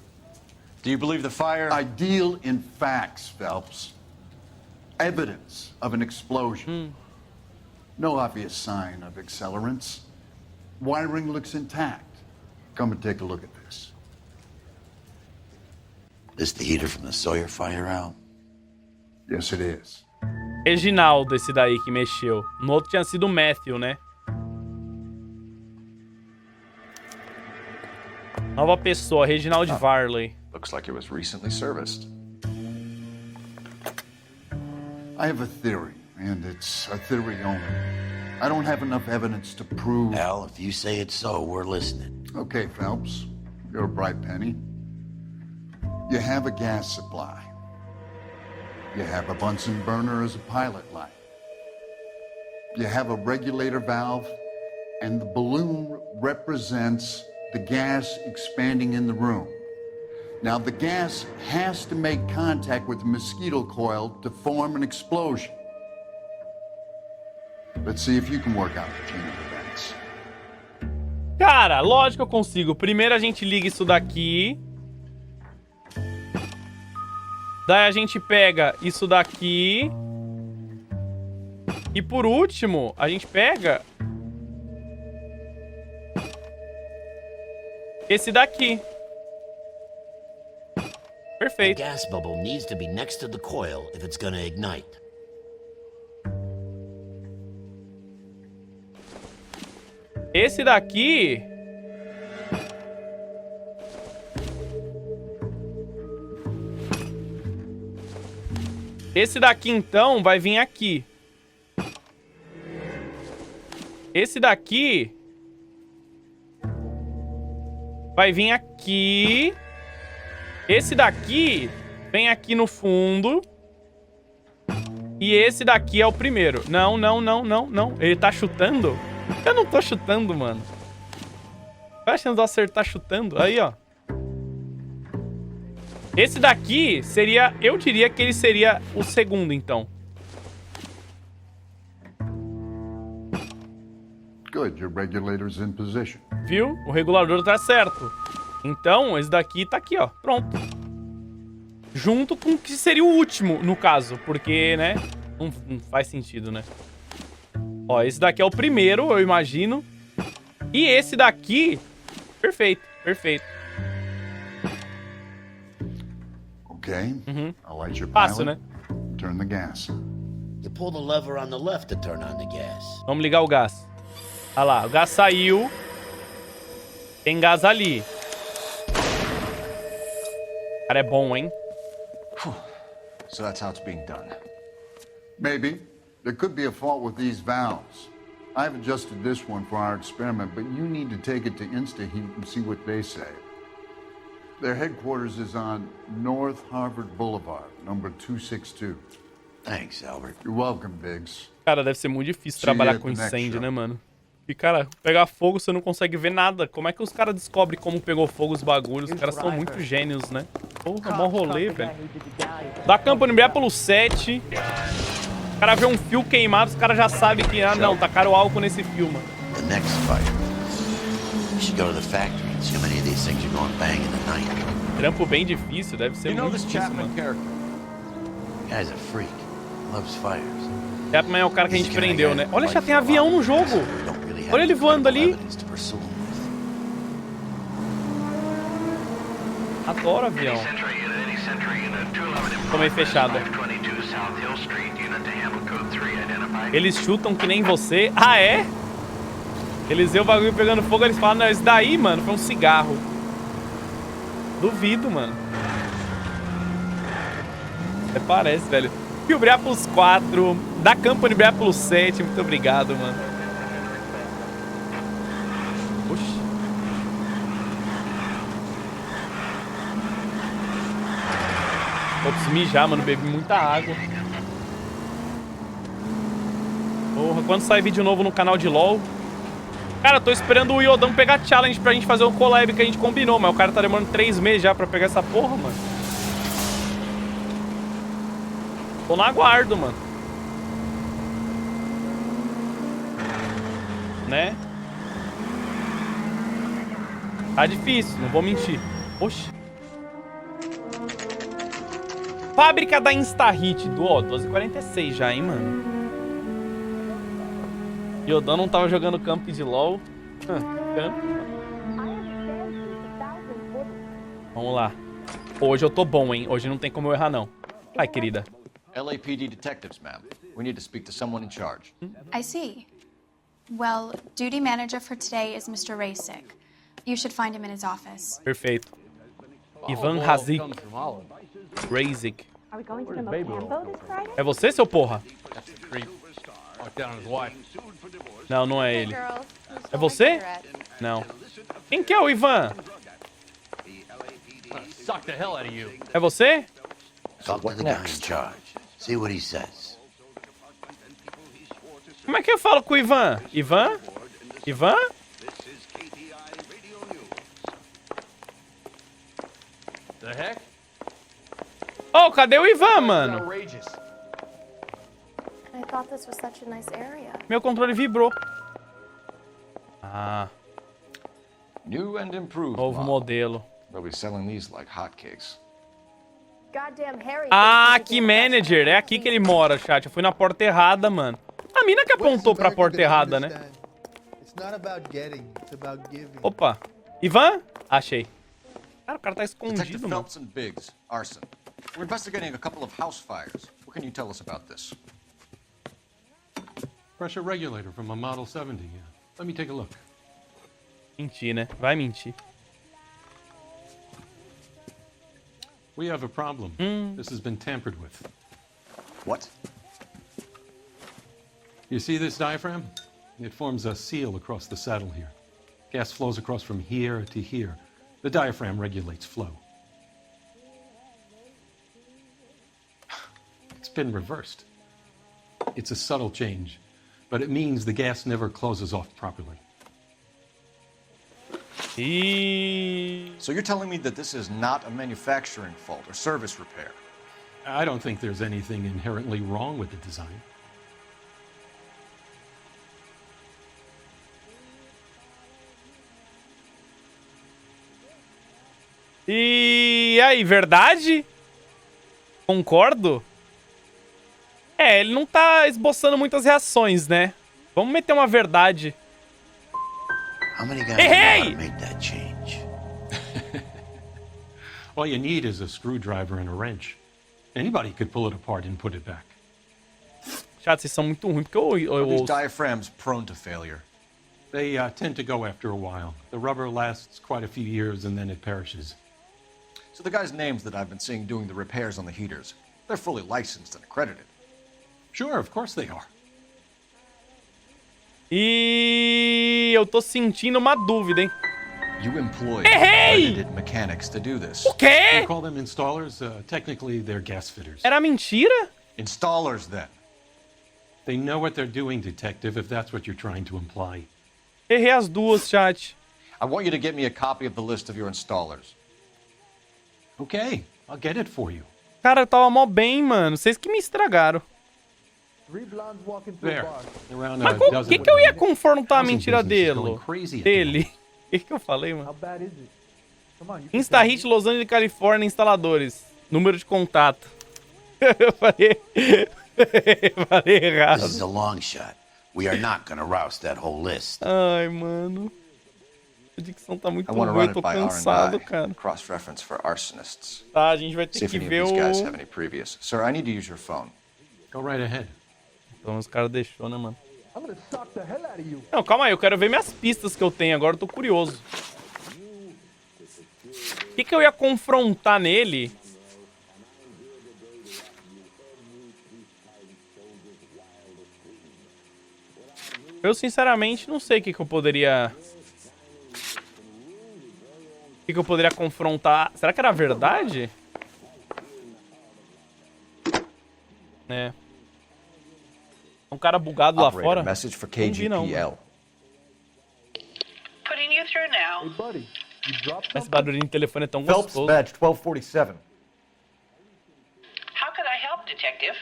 Speaker 6: Do you believe the fire?
Speaker 10: I deal in facts, Phelps. Evidence of an explosion. No obvious sign of accelerants. Wiring looks intact. Come and take a look at this.
Speaker 4: This the heater from the Sawyer fire out?
Speaker 10: Yes, it is.
Speaker 1: Reginaldo, esse daí que mexeu. No outro tinha sido o Matthew, né? Nova pessoa, Reginald Varley.
Speaker 6: Looks like it was recently serviced.
Speaker 10: I have a theory, and it's a theory only. I don't have enough evidence to prove...
Speaker 4: Al, if you say it's so, we're listening.
Speaker 10: Okay, Phelps. You're a bright penny. You have a gas supply. You have a Bunsen burner as a pilot light. You have a regulator valve, and the balloon represents the gas expanding in the room. Now, the gas has to make contact with the mosquito coil to form an explosion. Let's see if you can work out the chain of events.
Speaker 1: Cara, lógico que eu consigo. Primeiro a gente liga isso daqui. Daí a gente pega isso daqui. E por último, a gente pega... esse daqui. Perfeito.
Speaker 14: The gas bubble needs to be next to the coil if it's gonna ignite.
Speaker 1: Esse daqui... esse daqui, então, vai vir aqui. Esse daqui... vai vir aqui. Esse daqui vem aqui no fundo. E esse daqui é o primeiro. Não. Ele tá chutando? Eu não tô chutando, mano. Qual a chance de eu acertar chutando? Aí, ó. Esse daqui seria... eu diria que ele seria o segundo, então.
Speaker 10: Good, your regulator's in position.
Speaker 1: Viu? O regulador tá certo. Então, esse daqui tá aqui, ó. Pronto. Junto com o que seria o último, no caso. Porque, né? Não faz sentido, né? Ó, esse daqui é o primeiro, eu imagino. E esse daqui... perfeito, perfeito.
Speaker 10: Okay, I'll light your
Speaker 1: Fácil,
Speaker 10: pilot.
Speaker 1: né?
Speaker 10: Turn the gas.
Speaker 14: You pull the lever on the left to turn on the gas.
Speaker 1: Vamos ligar o gás. Olha lá, o gás saiu. Tem gás ali. O cara é bom, hein?
Speaker 6: So that's how it's being done.
Speaker 10: Maybe. There could be a fault with these valves. I've adjusted this one for our experiment, but you need to take it to InstaHeat and see what they say. Their headquarters is on North Harvard Boulevard, number 262.
Speaker 4: Thanks, Albert.
Speaker 10: You're welcome, Biggs.
Speaker 1: Cara, deve ser muito difícil trabalhar com incêndio, né, mano? E, cara, pegar fogo você não consegue ver nada. Como é que os caras descobrem como pegou fogo os bagulhos? Os caras são muito gênios, né? Porra, mó rolê, velho. Da Company Minneapolis 7. O cara vê um fio queimado, os caras já sabem que, ah, não, tacaram álcool nesse fio, mano.
Speaker 4: The next fire. You should go to the factory and see how many of these things are going bang in the night.
Speaker 1: Trampo bem difícil, deve ser muito difícil, mano.
Speaker 4: Guy's a freak. Loves fires.
Speaker 1: Chapman é o cara que a gente prendeu, né? Olha, já tem avião no jogo. Olha ele voando ali. Adoro avião. Tô meio fechado. Eles chutam que nem você. Ah, é? Eles veem o bagulho pegando fogo, eles falam, não, isso daí, mano, foi um cigarro. Duvido, mano. Até parece, velho. Minneapolis 4, da Company Minneapolis 7, muito obrigado, mano. Oxi. Vou preciso mijar, mano, bebi muita água. Porra, quando sai vídeo novo no canal de LoL? Cara, eu tô esperando o Iodão pegar challenge pra gente fazer o collab que a gente combinou, mas o cara tá demorando 3 meses já pra pegar essa porra, mano. Tô no aguardo, mano. Né? Tá difícil, não vou mentir. Oxi. Fábrica da InstaHeat, do ó, 12h46 já, hein, mano. Yodan não tava jogando camp de LoL. Vamos lá. Hoje eu tô bom, hein? Hoje não tem como eu errar, não. Ai, querida.
Speaker 6: LAPD detectives, ma'am. We need to speak to someone in charge.
Speaker 15: I see. Well, duty manager for today is Mr. Rasik. You should find him in his office.
Speaker 1: Perfeito. Ivan Razik. Razik.
Speaker 5: Are we going to the Mocambo this Friday?
Speaker 1: É você, seu porra? Não, não é ele. É você? Não. Quem que é o Ivan? É você?
Speaker 4: Talk to the guy in charge. See what he says.
Speaker 1: Como é que eu falo com o Ivan? Ivan? Ivan?
Speaker 8: The heck?
Speaker 1: Oh, cadê o Ivan, mano?
Speaker 5: I thought this was such a nice area.
Speaker 1: Meu controle vibrou. Ah.
Speaker 6: New and improved.
Speaker 1: Novo modelo.
Speaker 6: They'll be selling these like hotcakes.
Speaker 5: Goddamn Harry.
Speaker 1: Ah, que manager. É aqui que ele mora, chat. Eu fui na porta errada, mano. A mina que apontou pra porta errada, né? Opa. Ivan? Achei. Cara, o cara tá escondido,
Speaker 6: Detective
Speaker 1: mano.
Speaker 6: Phelps and Biggs, arson. We're investigating a couple of house fires. What can you tell us about this?
Speaker 2: Pressure regulator from a Model 70. Let me take a look.
Speaker 1: Mentir, né? Vai mentir.
Speaker 2: We have a problem. This has been tampered with.
Speaker 6: What?
Speaker 2: You see this diaphragm? It forms a seal across the saddle here. Gas flows across from here to here. The diaphragm regulates flow. It's been reversed. It's a subtle change, but it means the gas never closes off properly.
Speaker 6: So you're telling me that this is not a manufacturing fault or service repair?
Speaker 2: I don't think there's anything inherently wrong with the design.
Speaker 1: E aí, verdade? Concordo. É, ele não tá esboçando muitas reações, né? Vamos meter uma verdade.
Speaker 4: How many guys know how to make that change?
Speaker 2: All you need is a screwdriver and a wrench. Anybody could pull it apart and put it back.
Speaker 1: Chato, vocês são muito ruins, porque
Speaker 6: Are these diaphragms prone to failure?
Speaker 2: They tend to go after a while. The rubber lasts quite a few years and then it perishes.
Speaker 6: So the guys' names that I've been seeing doing the repairs on the heaters, they're fully licensed and accredited.
Speaker 2: Sure, of course they are.
Speaker 1: E eu tô sentindo uma dúvida, hein?
Speaker 6: You employ
Speaker 1: Errei!
Speaker 6: accredited mechanics to do this.
Speaker 1: O quê?
Speaker 16: You call them installers? Technically, they're gas fitters.
Speaker 1: Era mentira?
Speaker 6: Installers, then.
Speaker 16: They know what they're doing, detective, if that's what you're trying to imply.
Speaker 1: Errei as duas, chat.
Speaker 6: I want you to get me a copy of the list of your installers.
Speaker 16: Okay, I'll get it for you.
Speaker 1: Cara, tava mó bem, mano. Vocês que me estragaram.
Speaker 16: There. Around
Speaker 1: Mas o que eu ia confrontar a mentira dele? O que eu falei, mano? Instahit, Los Angeles, Califórnia, instaladores. Número de contato. Eu falei... falei errado.
Speaker 4: This is a long shot. We are not gonna rouse that whole list.
Speaker 1: Ai, mano. A dicção tá muito
Speaker 6: I want to
Speaker 1: ruim,
Speaker 6: run
Speaker 1: eu tô
Speaker 6: it by
Speaker 1: cansado,
Speaker 6: R&I,
Speaker 1: cara.
Speaker 6: cross-reference for arsonists.
Speaker 1: Tá, a gente vai ter
Speaker 6: See if
Speaker 1: que
Speaker 6: any of
Speaker 1: ver
Speaker 6: these guys
Speaker 1: o...
Speaker 6: have any previous. Sir, I need to use your phone.
Speaker 16: Go right ahead.
Speaker 1: Então os caras deixou, né, mano? Não, calma aí, eu quero ver minhas pistas que eu tenho agora, eu tô curioso. O que eu ia confrontar nele? Eu, sinceramente, não sei o que eu poderia... O que eu poderia confrontar? Será que era verdade? É. Um cara bugado lá fora.
Speaker 6: Message for
Speaker 1: Não vi, não.
Speaker 6: KGPL.
Speaker 9: Putting you through now.
Speaker 1: Esse barulhinho de telefone é tão
Speaker 6: Phelps
Speaker 1: gostoso.
Speaker 6: badge 1247.
Speaker 9: How could I help, Detective?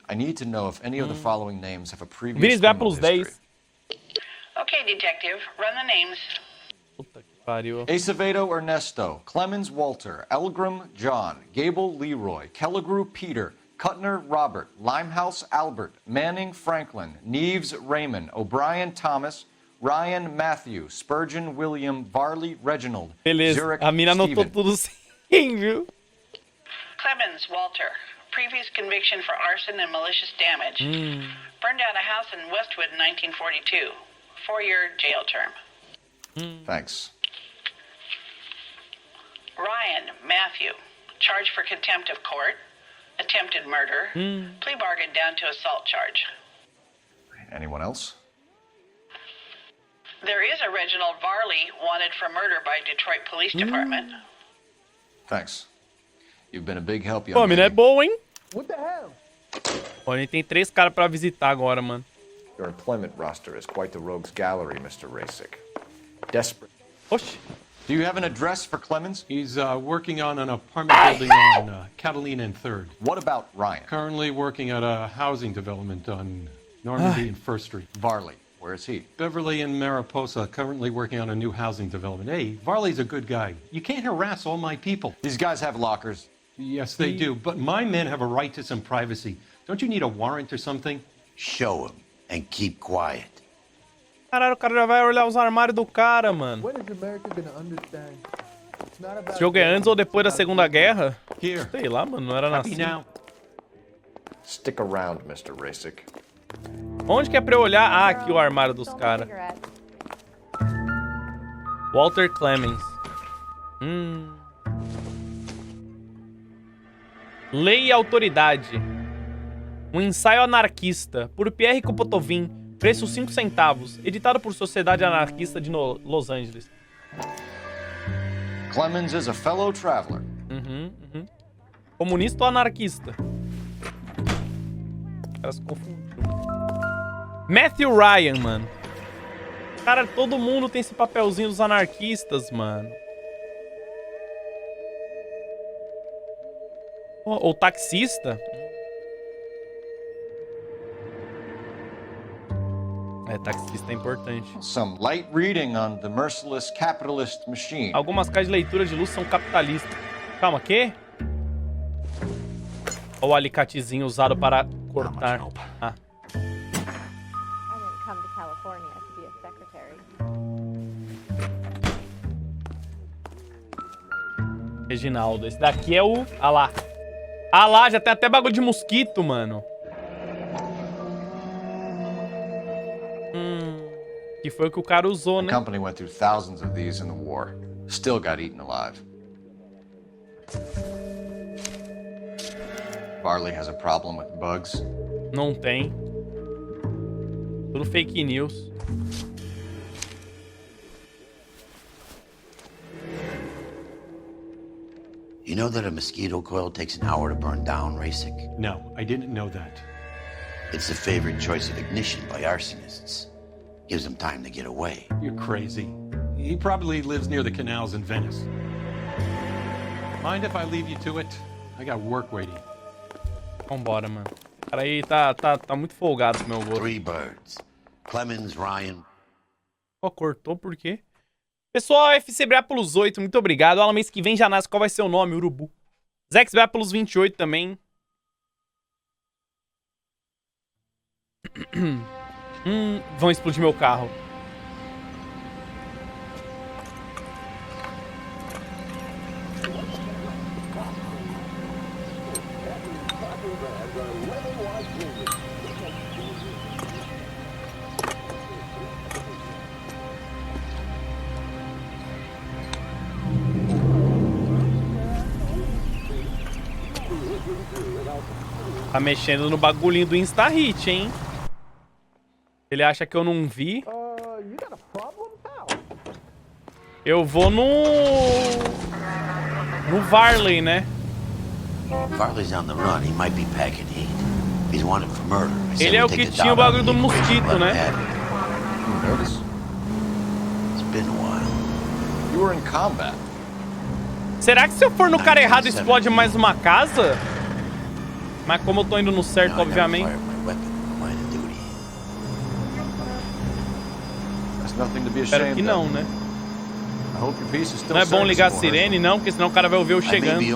Speaker 6: I need to know if any of the following names have a previous
Speaker 1: Vinícius vai
Speaker 6: criminal
Speaker 1: pelos
Speaker 6: history.
Speaker 1: 10.
Speaker 9: Okay, Detective. Run the names.
Speaker 1: Puta que pariu.
Speaker 6: Acevedo Ernesto, Clemens Walter, Elgram John, Gable Leroy, Kelligrew Peter, Kuttner Robert, Limehouse Albert, Manning Franklin, Neves Raymond, O'Brien Thomas, Ryan Matthew, Spurgeon William, Varley Reginald,
Speaker 1: Beleza,
Speaker 6: Zurich
Speaker 1: a mina anotou
Speaker 6: Steven.
Speaker 1: tudo sim, viu?
Speaker 9: Clemens Walter. Previous conviction for arson and malicious damage. Burned down a house in Westwood in 1942. 4-year jail term.
Speaker 6: Thanks.
Speaker 9: Ryan Matthew. Charged for contempt of court. Attempted murder. Plea bargain down to assault charge.
Speaker 6: Anyone else?
Speaker 9: There is a Reginald Varley wanted for murder by Detroit Police Department.
Speaker 6: Thanks. You've been a big help, young
Speaker 1: Pô, a mina é
Speaker 6: lady.
Speaker 1: boa, hein? Ó, a gente tem 3 caras pra visitar agora, mano.
Speaker 6: Your employment roster is quite the rogues gallery, Mr. Rasick. Desperate.
Speaker 1: Oxi.
Speaker 6: Do you have an address for Clemens?
Speaker 16: He's working on an apartment building on Catalina and 3rd.
Speaker 6: What about Ryan?
Speaker 16: Currently working at a housing development on Normandy and 1st Street.
Speaker 6: Varley, where is he?
Speaker 16: Beverly and Mariposa, currently working on a new housing development. Hey, Varley's a good guy. You can't harass all my people.
Speaker 6: These guys have lockers.
Speaker 16: Yes, they do, but my men have a right to some privacy. Don't you need a warrant or something?
Speaker 4: Show him and keep quiet.
Speaker 1: Caralho, o cara já vai olhar os armários do cara, mano. Esse jogo é antes ou depois da Segunda Guerra?
Speaker 16: Here.
Speaker 1: Sei lá, mano, não era
Speaker 16: Happy
Speaker 1: nascido.
Speaker 16: now.
Speaker 6: Stick around, Mr. Rasick.
Speaker 1: Onde que é pra eu olhar? Ah, aqui o armário dos caras. Walter Clemens. Lei e Autoridade. Um ensaio anarquista. Por Pierre Kopotovin. Preço 5 centavos. Editado por Sociedade Anarquista de Los Angeles.
Speaker 6: Clemens is a fellow traveler.
Speaker 1: Comunista ou anarquista? Os caras se confundiram. Matthew Ryan, mano. Cara, todo mundo tem esse papelzinho dos anarquistas, mano. Ou taxista. É, taxista é importante.
Speaker 6: Some light reading on the merciless capitalist machine.
Speaker 1: Algumas caixas de leitura de luz são capitalistas. Calma, quê? Olha o alicatezinho usado para cortar. Ah.
Speaker 5: I didn't come to California to be a secretary.
Speaker 1: Reginaldo. Esse daqui é o... Ah lá. Ah lá, já tem até bagulho de mosquito, mano. Que foi o que o cara usou,
Speaker 6: The
Speaker 1: né?
Speaker 6: company went through thousands of these in the war. Still got eaten alive. Varley has a problem with bugs.
Speaker 1: Não tem. Tudo fake news.
Speaker 4: You know that a mosquito coil takes an hour to burn down, Rasik?
Speaker 16: No, I didn't know that.
Speaker 4: It's the favorite choice of ignition by arsonists. Gives them time to get away.
Speaker 16: You're crazy. He probably lives near the canals in Venice. Mind if I leave you to it? I got work waiting.
Speaker 1: Vambora, mano. O cara aí tá muito folgado com o meu gosto.
Speaker 4: 3 birds. Clemens, Ryan.
Speaker 1: Ó, cortou por quê? Pessoal, FC Bra pelos 8, muito obrigado. Alan, mês que vem já nasce. Qual vai ser o nome? Urubu. Zex Bra pelos 28 também. Vão explodir meu carro. Tá mexendo no bagulhinho do Insta-Hit, hein? Ele acha que eu não vi. Eu vou no Varley, né?
Speaker 4: Varley's on the run. He might be packing heat. He's wanted for murder.
Speaker 1: Ele é o que tinha o bagulho do mosquito, né?
Speaker 4: It's been a while.
Speaker 6: You were in combat.
Speaker 1: Será que se eu for no cara errado explode mais uma casa? Mas como eu tô indo no certo, obviamente. Espero que não, né? Não é bom ligar a sirene, não, porque senão o cara vai ouvir eu chegando.
Speaker 4: It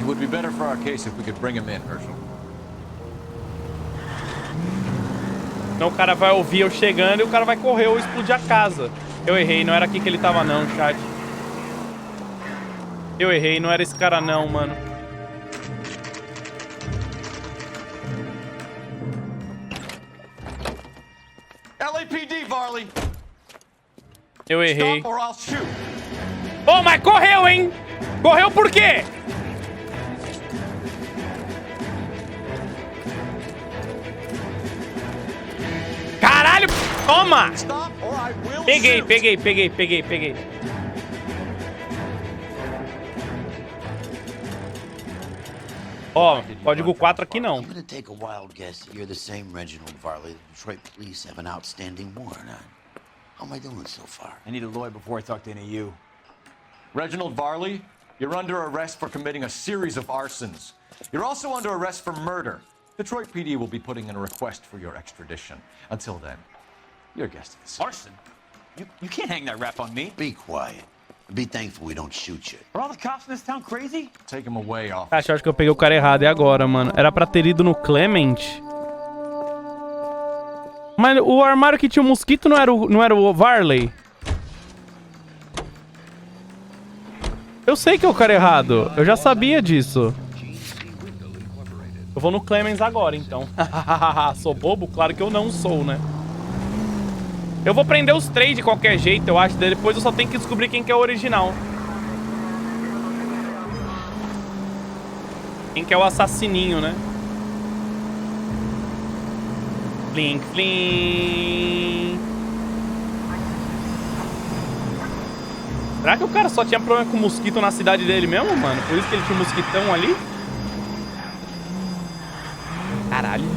Speaker 6: would be better for our case if we could bring him in, Herschel.
Speaker 1: Então o cara vai ouvir eu chegando e o cara vai correr ou explodir a casa. Eu errei, não era aqui que ele tava não, chat. Eu errei, não era esse cara não, mano.
Speaker 6: LAPD, Varley.
Speaker 1: Eu errei.
Speaker 6: Stop or I'll shoot.
Speaker 1: Oh, mas correu, hein? Correu por quê? Caralho! Toma! Peguei. Ó, código 4 aqui não.
Speaker 4: I'm gonna take a wild guess that you're the same Reginald Varley the Detroit police have an outstanding warrant on. How am I doing so far?
Speaker 6: I need a lawyer before I talk to any of you. Reginald Varley, you're under arrest for committing a series of arsons. You're also under arrest for murder. Detroit PD will be putting in a request for your extradition. Until then, you're a guest of the scene.
Speaker 17: Arson? You can't hang that rap on me.
Speaker 4: Be quiet. Be thankful we don't shoot you.
Speaker 17: Are all the cops in this town crazy?
Speaker 6: Take him away, officer.
Speaker 1: Acho que eu peguei o cara errado. E agora, mano? Era pra ter ido no Clement. Mas o armário que tinha o mosquito não era o Varley? Eu sei que é o cara errado. Eu já sabia disso. Eu vou no Clemens agora, então. Sou bobo? Claro que eu não sou, né? Eu vou prender os 3 de qualquer jeito, eu acho. Depois eu só tenho que descobrir quem que é o original. Quem que é o assassininho, né? Flink, flim. Será que o cara só tinha problema com mosquito na cidade dele mesmo, mano? Por isso que ele tinha um mosquitão ali? Caralho.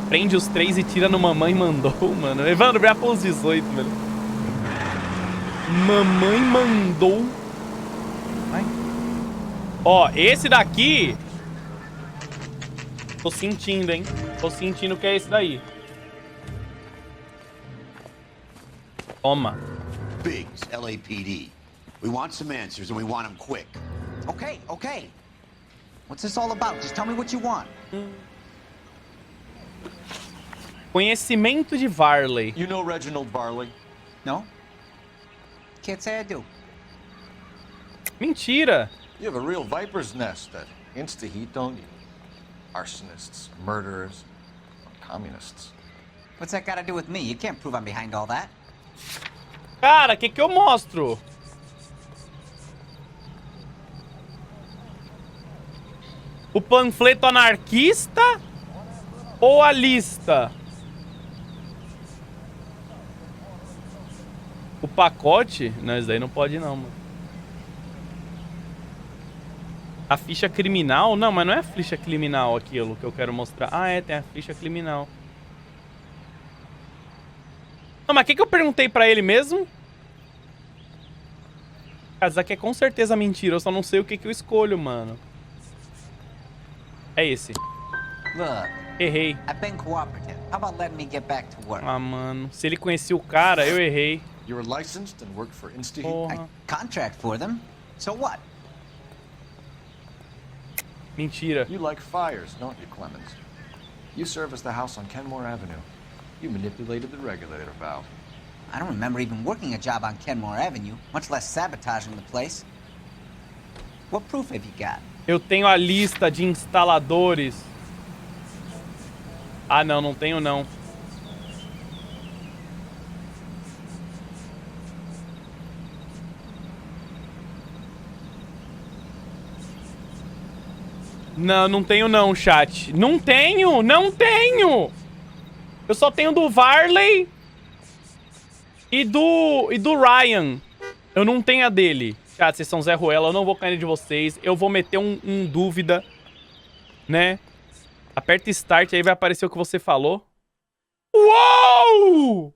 Speaker 1: Prende os 3 e tira no Mamãe Mandou, mano. Evandro, abre pelos 18, velho. Mamãe Mandou. Ai. Ó, esse daqui... Tô sentindo, hein? Tô sentindo que é esse daí. Toma.
Speaker 4: Biggs, LAPD. We want some answers and we want them quick.
Speaker 17: Okay. What's this all about? Just tell me what you want.
Speaker 1: Conhecimento de Varley.
Speaker 6: You know Reginald Varley?
Speaker 17: No? Can't say I do.
Speaker 1: Mentira.
Speaker 6: You have a real viper's nest that insta-heat, don't you? Arsonists, murderers, communists.
Speaker 17: What's that got to do with me? You can't prove I'm behind all that.
Speaker 1: Cara, que eu mostro? O panfleto anarquista ou a lista? O pacote? Não, isso daí não pode não, mano. A ficha criminal? Não, mas não é a ficha criminal aquilo que eu quero mostrar. Ah, é, tem a ficha criminal. Não, mas o que eu perguntei pra ele mesmo? Cara, isso aqui é com certeza mentira. Eu só não sei o que eu escolho, mano. É esse.
Speaker 17: Look,
Speaker 1: Errei.
Speaker 17: I've been cooperative. How about letting me get back to work?
Speaker 1: Ah, mano. Se ele conhecia o cara, eu errei.
Speaker 6: You were licensed and worked for InstaHeat?
Speaker 1: Porra.
Speaker 17: I contract for them. So what?
Speaker 1: Mentira.
Speaker 6: You like fires, don't you, Clemens? You serviced the house on Kenmore Avenue. You manipulated the regulator valve.
Speaker 17: I don't remember even working a job on Kenmore Avenue, much less sabotaging the place. What proof have you got?
Speaker 1: Eu tenho a lista de instaladores. Ah, não, não tenho não. Não, não tenho não, chat. Não tenho, não tenho. Eu só tenho do Varley e do Ryan. Eu não tenho a dele. Chat, vocês são Zé Ruela, eu não vou cair de vocês. Eu vou meter um dúvida, né? Aperta Start, aí vai aparecer o que você falou. Uou!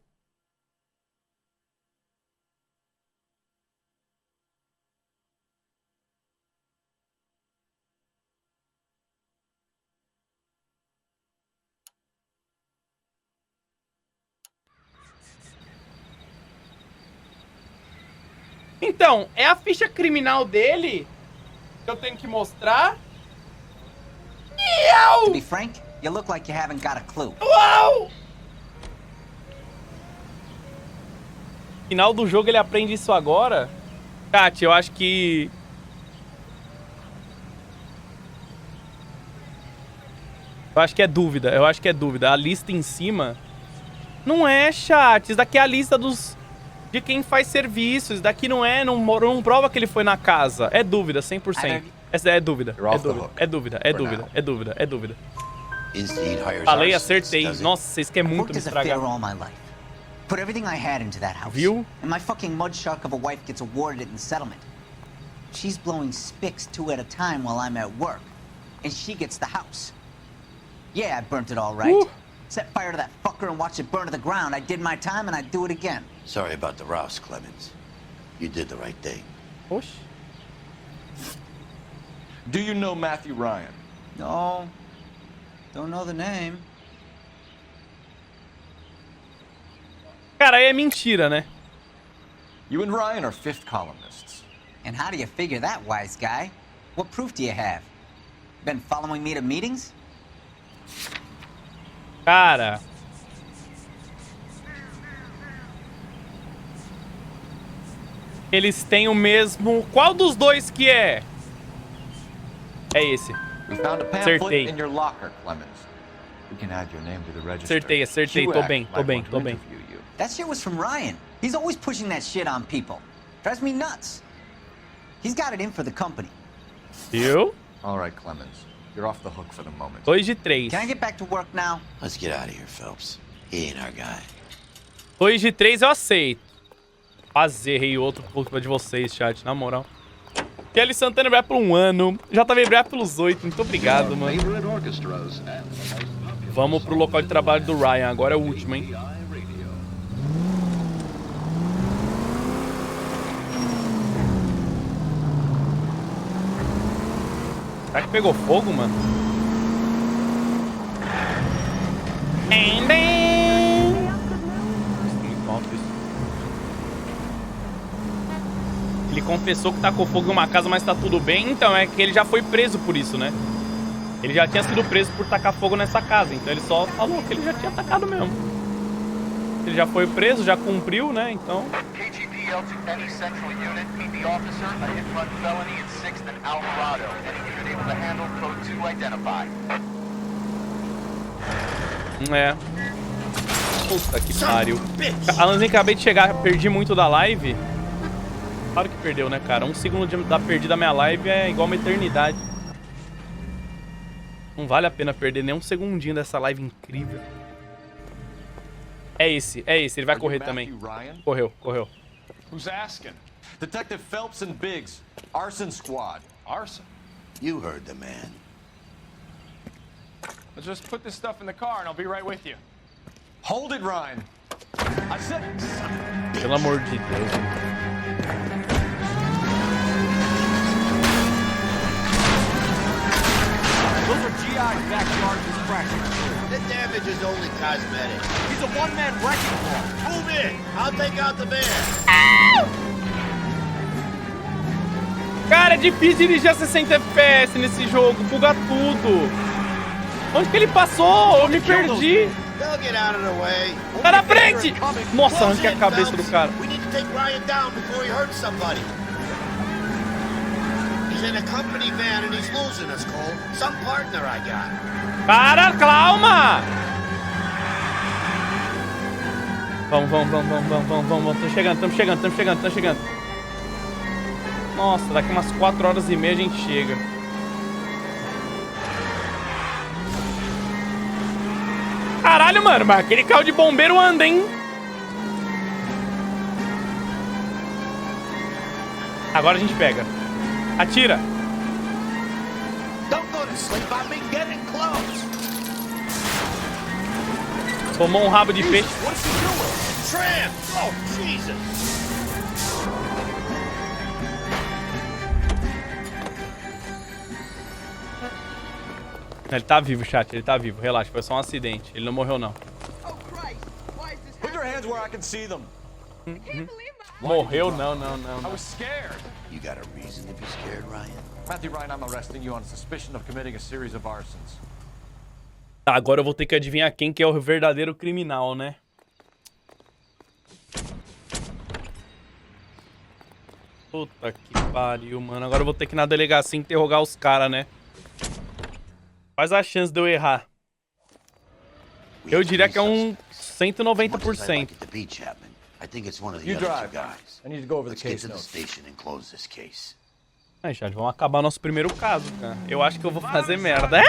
Speaker 1: Então, é a ficha criminal dele que eu tenho que mostrar.
Speaker 17: To be frank, you look like you haven't got a clue.
Speaker 1: Uau! Final do jogo ele aprende isso agora? Kat, eu acho que... Eu acho que é dúvida, eu acho que é dúvida. A lista em cima... Não é, chat. Isso daqui é a lista dos... de quem faz serviços. Isso daqui não é... Não prova que ele foi na casa. É dúvida, 100%. Essa é dúvida. É dúvida. É dúvida. É dúvida. É dúvida. É dúvida. Falei, acertei. Nossa, vocês querem muito me estragar.
Speaker 17: Put everything I had into that house.
Speaker 1: Viu?
Speaker 17: And my fucking mud shark of a wife gets awarded it in settlement. She's blowing spics 2 at a time while I'm at work. And she gets the house. Yeah, I burnt it all right. Set fire to that fucker and watch it burn to the ground. I did my time and I'd do it again.
Speaker 4: Sorry about the Rouse, Clemens. You did the right thing.
Speaker 1: Oxe.
Speaker 6: Do you know Matthew Ryan?
Speaker 17: No. Don't know the name.
Speaker 1: Cara, aí é mentira, né?
Speaker 6: You and Ryan are fifth columnists.
Speaker 17: And how do you figure that, wise guy? What proof do you have? Been following me to meetings?
Speaker 1: Cara... Eles têm o mesmo... Qual dos dois que é? É esse.
Speaker 6: We found a pamphlet in your locker, Clemens. We can add your name to the register.
Speaker 1: Acertei. Tô bem.
Speaker 17: That shit was from Ryan. He's always pushing that shit on people. Drives me nuts. He's got it in for the company.
Speaker 1: Viu?
Speaker 6: All right, Clemens. You're off the hook for the moment.
Speaker 1: 2 de 3.
Speaker 17: Can I get back to work now?
Speaker 4: Let's get out of here, Phelps. He ain't our guy.
Speaker 1: 2 de 3 eu aceito. Quase errei outro culpa de vocês, chat, na moral. Kelly Santana vai por 1 ano. JV vai pelos 8. Muito obrigado, mano. Vamos pro local de trabalho do Ryan. Agora é o último, hein? Será que pegou fogo, mano? Muito alto isso. Ele confessou que tacou fogo em uma casa, mas tá tudo bem. Então, é que ele já foi preso por isso, né? Ele já tinha sido preso por tacar fogo nessa casa. Então ele só falou que ele já tinha atacado mesmo. Ele já foi preso, já cumpriu, né? Então... É. Puta que pariu. Alanzinho, acabei de chegar, perdi muito da live. Claro que perdeu, né, cara? 1 segundo da perdida da minha live é igual uma eternidade. Não vale a pena perder nem um segundinho dessa live incrível. É esse. Ele vai correr também. Correu.
Speaker 6: Who's asking? Detective Phelps and Biggs. Arson Squad.
Speaker 2: Arson?
Speaker 4: You heard the man.
Speaker 8: Let's just put this stuff in the car and I'll be right with you.
Speaker 6: Hold it, Ryan. I said...
Speaker 1: Pelo amor de Deus.
Speaker 6: Those are GI's backyard distractions.
Speaker 18: The damage is only cosmetic.
Speaker 6: He's a one-man wrecking ball.
Speaker 18: Move in. I'll take out the van.
Speaker 1: Cara, é difícil dirigir a 60 FPS nesse jogo. Buga tudo. Onde que ele passou? Eu me perdi.
Speaker 18: They'll get out of the way.
Speaker 1: Tá na frente! Nossa, arranquei a cabeça do cara.
Speaker 18: We need to take Ryan down before he hurts somebody. He's in a company van and he's losing us, Cole. Some partner I got.
Speaker 1: Cara, calma! Vamos. Estamos chegando. Nossa, daqui umas 4h30 a gente chega. Caralho, mano, mas aquele carro de bombeiro anda, hein? Agora a gente pega. Atira.
Speaker 18: Don't go to sleep. I've been getting close.
Speaker 1: Tomou um rabo de peixe.
Speaker 18: What's he doing? Tramp! Oh, Jesus!
Speaker 1: Ele tá vivo, chat. Ele tá vivo. Relaxa, foi só um acidente. Ele não morreu, não.
Speaker 6: Put your hands where I can see them.
Speaker 1: Morreu? Não.
Speaker 6: I was scared.
Speaker 4: You got a reason to be scared, Ryan?
Speaker 6: Matthew Ryan, I'm arresting you on suspicion of committing a series of arsons.
Speaker 1: Tá, agora eu vou ter que adivinhar quem que é o verdadeiro criminal, né? Puta que pariu, mano. Agora eu vou ter que ir na delegacia interrogar os caras, né? Quais as chances de eu errar? Eu diria que é um 190%.
Speaker 4: You drive. I need to go over the case notes.
Speaker 1: Aí, chat, vamos acabar nosso primeiro caso, cara. Eu acho que eu vou fazer merda.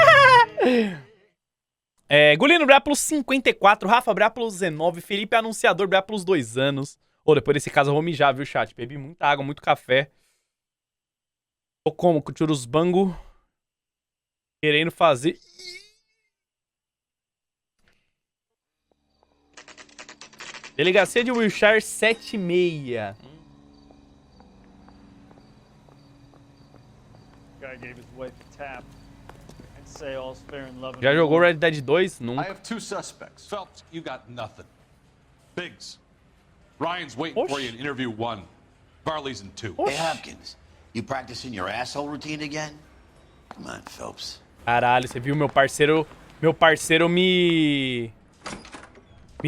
Speaker 1: Gulino, obrigado pelos 54. Rafa, obrigado pelos 19. Felipe Anunciador, obrigado pelos 2 anos. Depois desse caso eu vou mijar, viu, chat? Bebi muita água, muito café. Tô como? Com o bango. Querendo fazer... Delegacia de Wilshire 76. Já jogou Red Dead 2? Nunca.
Speaker 6: I have 2 suspects.
Speaker 2: Phelps, you got nothing. Biggs, Ryan's waiting for you in interview 1. Varley's in 2.
Speaker 4: Hey, Hopkins, you practicing your asshole routine again? Come on, Phelps.
Speaker 1: Caralho, você viu? Meu parceiro me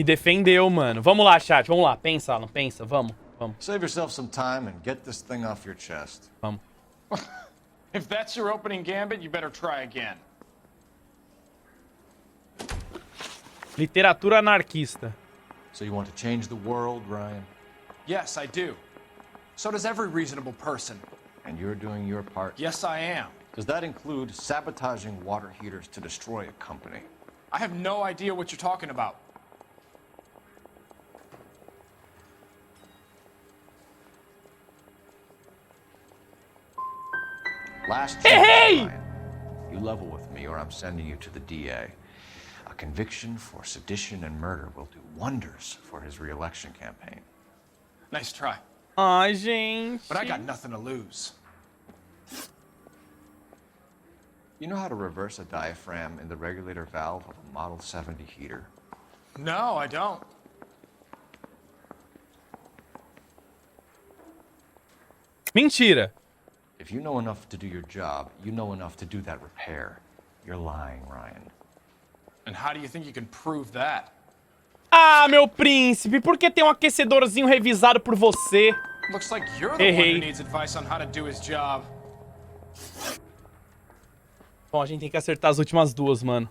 Speaker 1: defendeu, mano. Vamos lá, chat. Vamos lá. Pensa, Alan. Pensa. Vamos.
Speaker 6: Save yourself some time and get this thing off your chest.
Speaker 1: Vamos.
Speaker 8: If that's your opening gambit, you better try again.
Speaker 1: Literatura anarquista.
Speaker 6: So you want to change the world, Ryan?
Speaker 8: Yes, I do. So does every reasonable person.
Speaker 6: And you're doing your part?
Speaker 8: Yes, I am.
Speaker 6: Does that include sabotaging water heaters to destroy a company?
Speaker 8: I have no idea what you're talking about.
Speaker 6: Last
Speaker 1: hey!
Speaker 6: Ryan, you level with me or I'm sending you to the DA. A conviction for sedition and murder will do wonders for his re-election campaign.
Speaker 8: Nice try.
Speaker 1: Ai, gente.
Speaker 8: But I got nothing to lose.
Speaker 6: You know how to reverse a diaphragm in the regulator valve of a Model 70 heater?
Speaker 8: No, I don't.
Speaker 1: Mentira.
Speaker 6: If you know enough to do your job, you know enough to do that repair. You're lying, Ryan.
Speaker 8: And how do you think you can prove that?
Speaker 1: Ah, meu príncipe, por que tem um aquecedorzinho revisado por você?
Speaker 8: Looks like you're the one who needs advice on how to do his job.
Speaker 1: Bom, a gente tem que acertar as últimas 2, mano.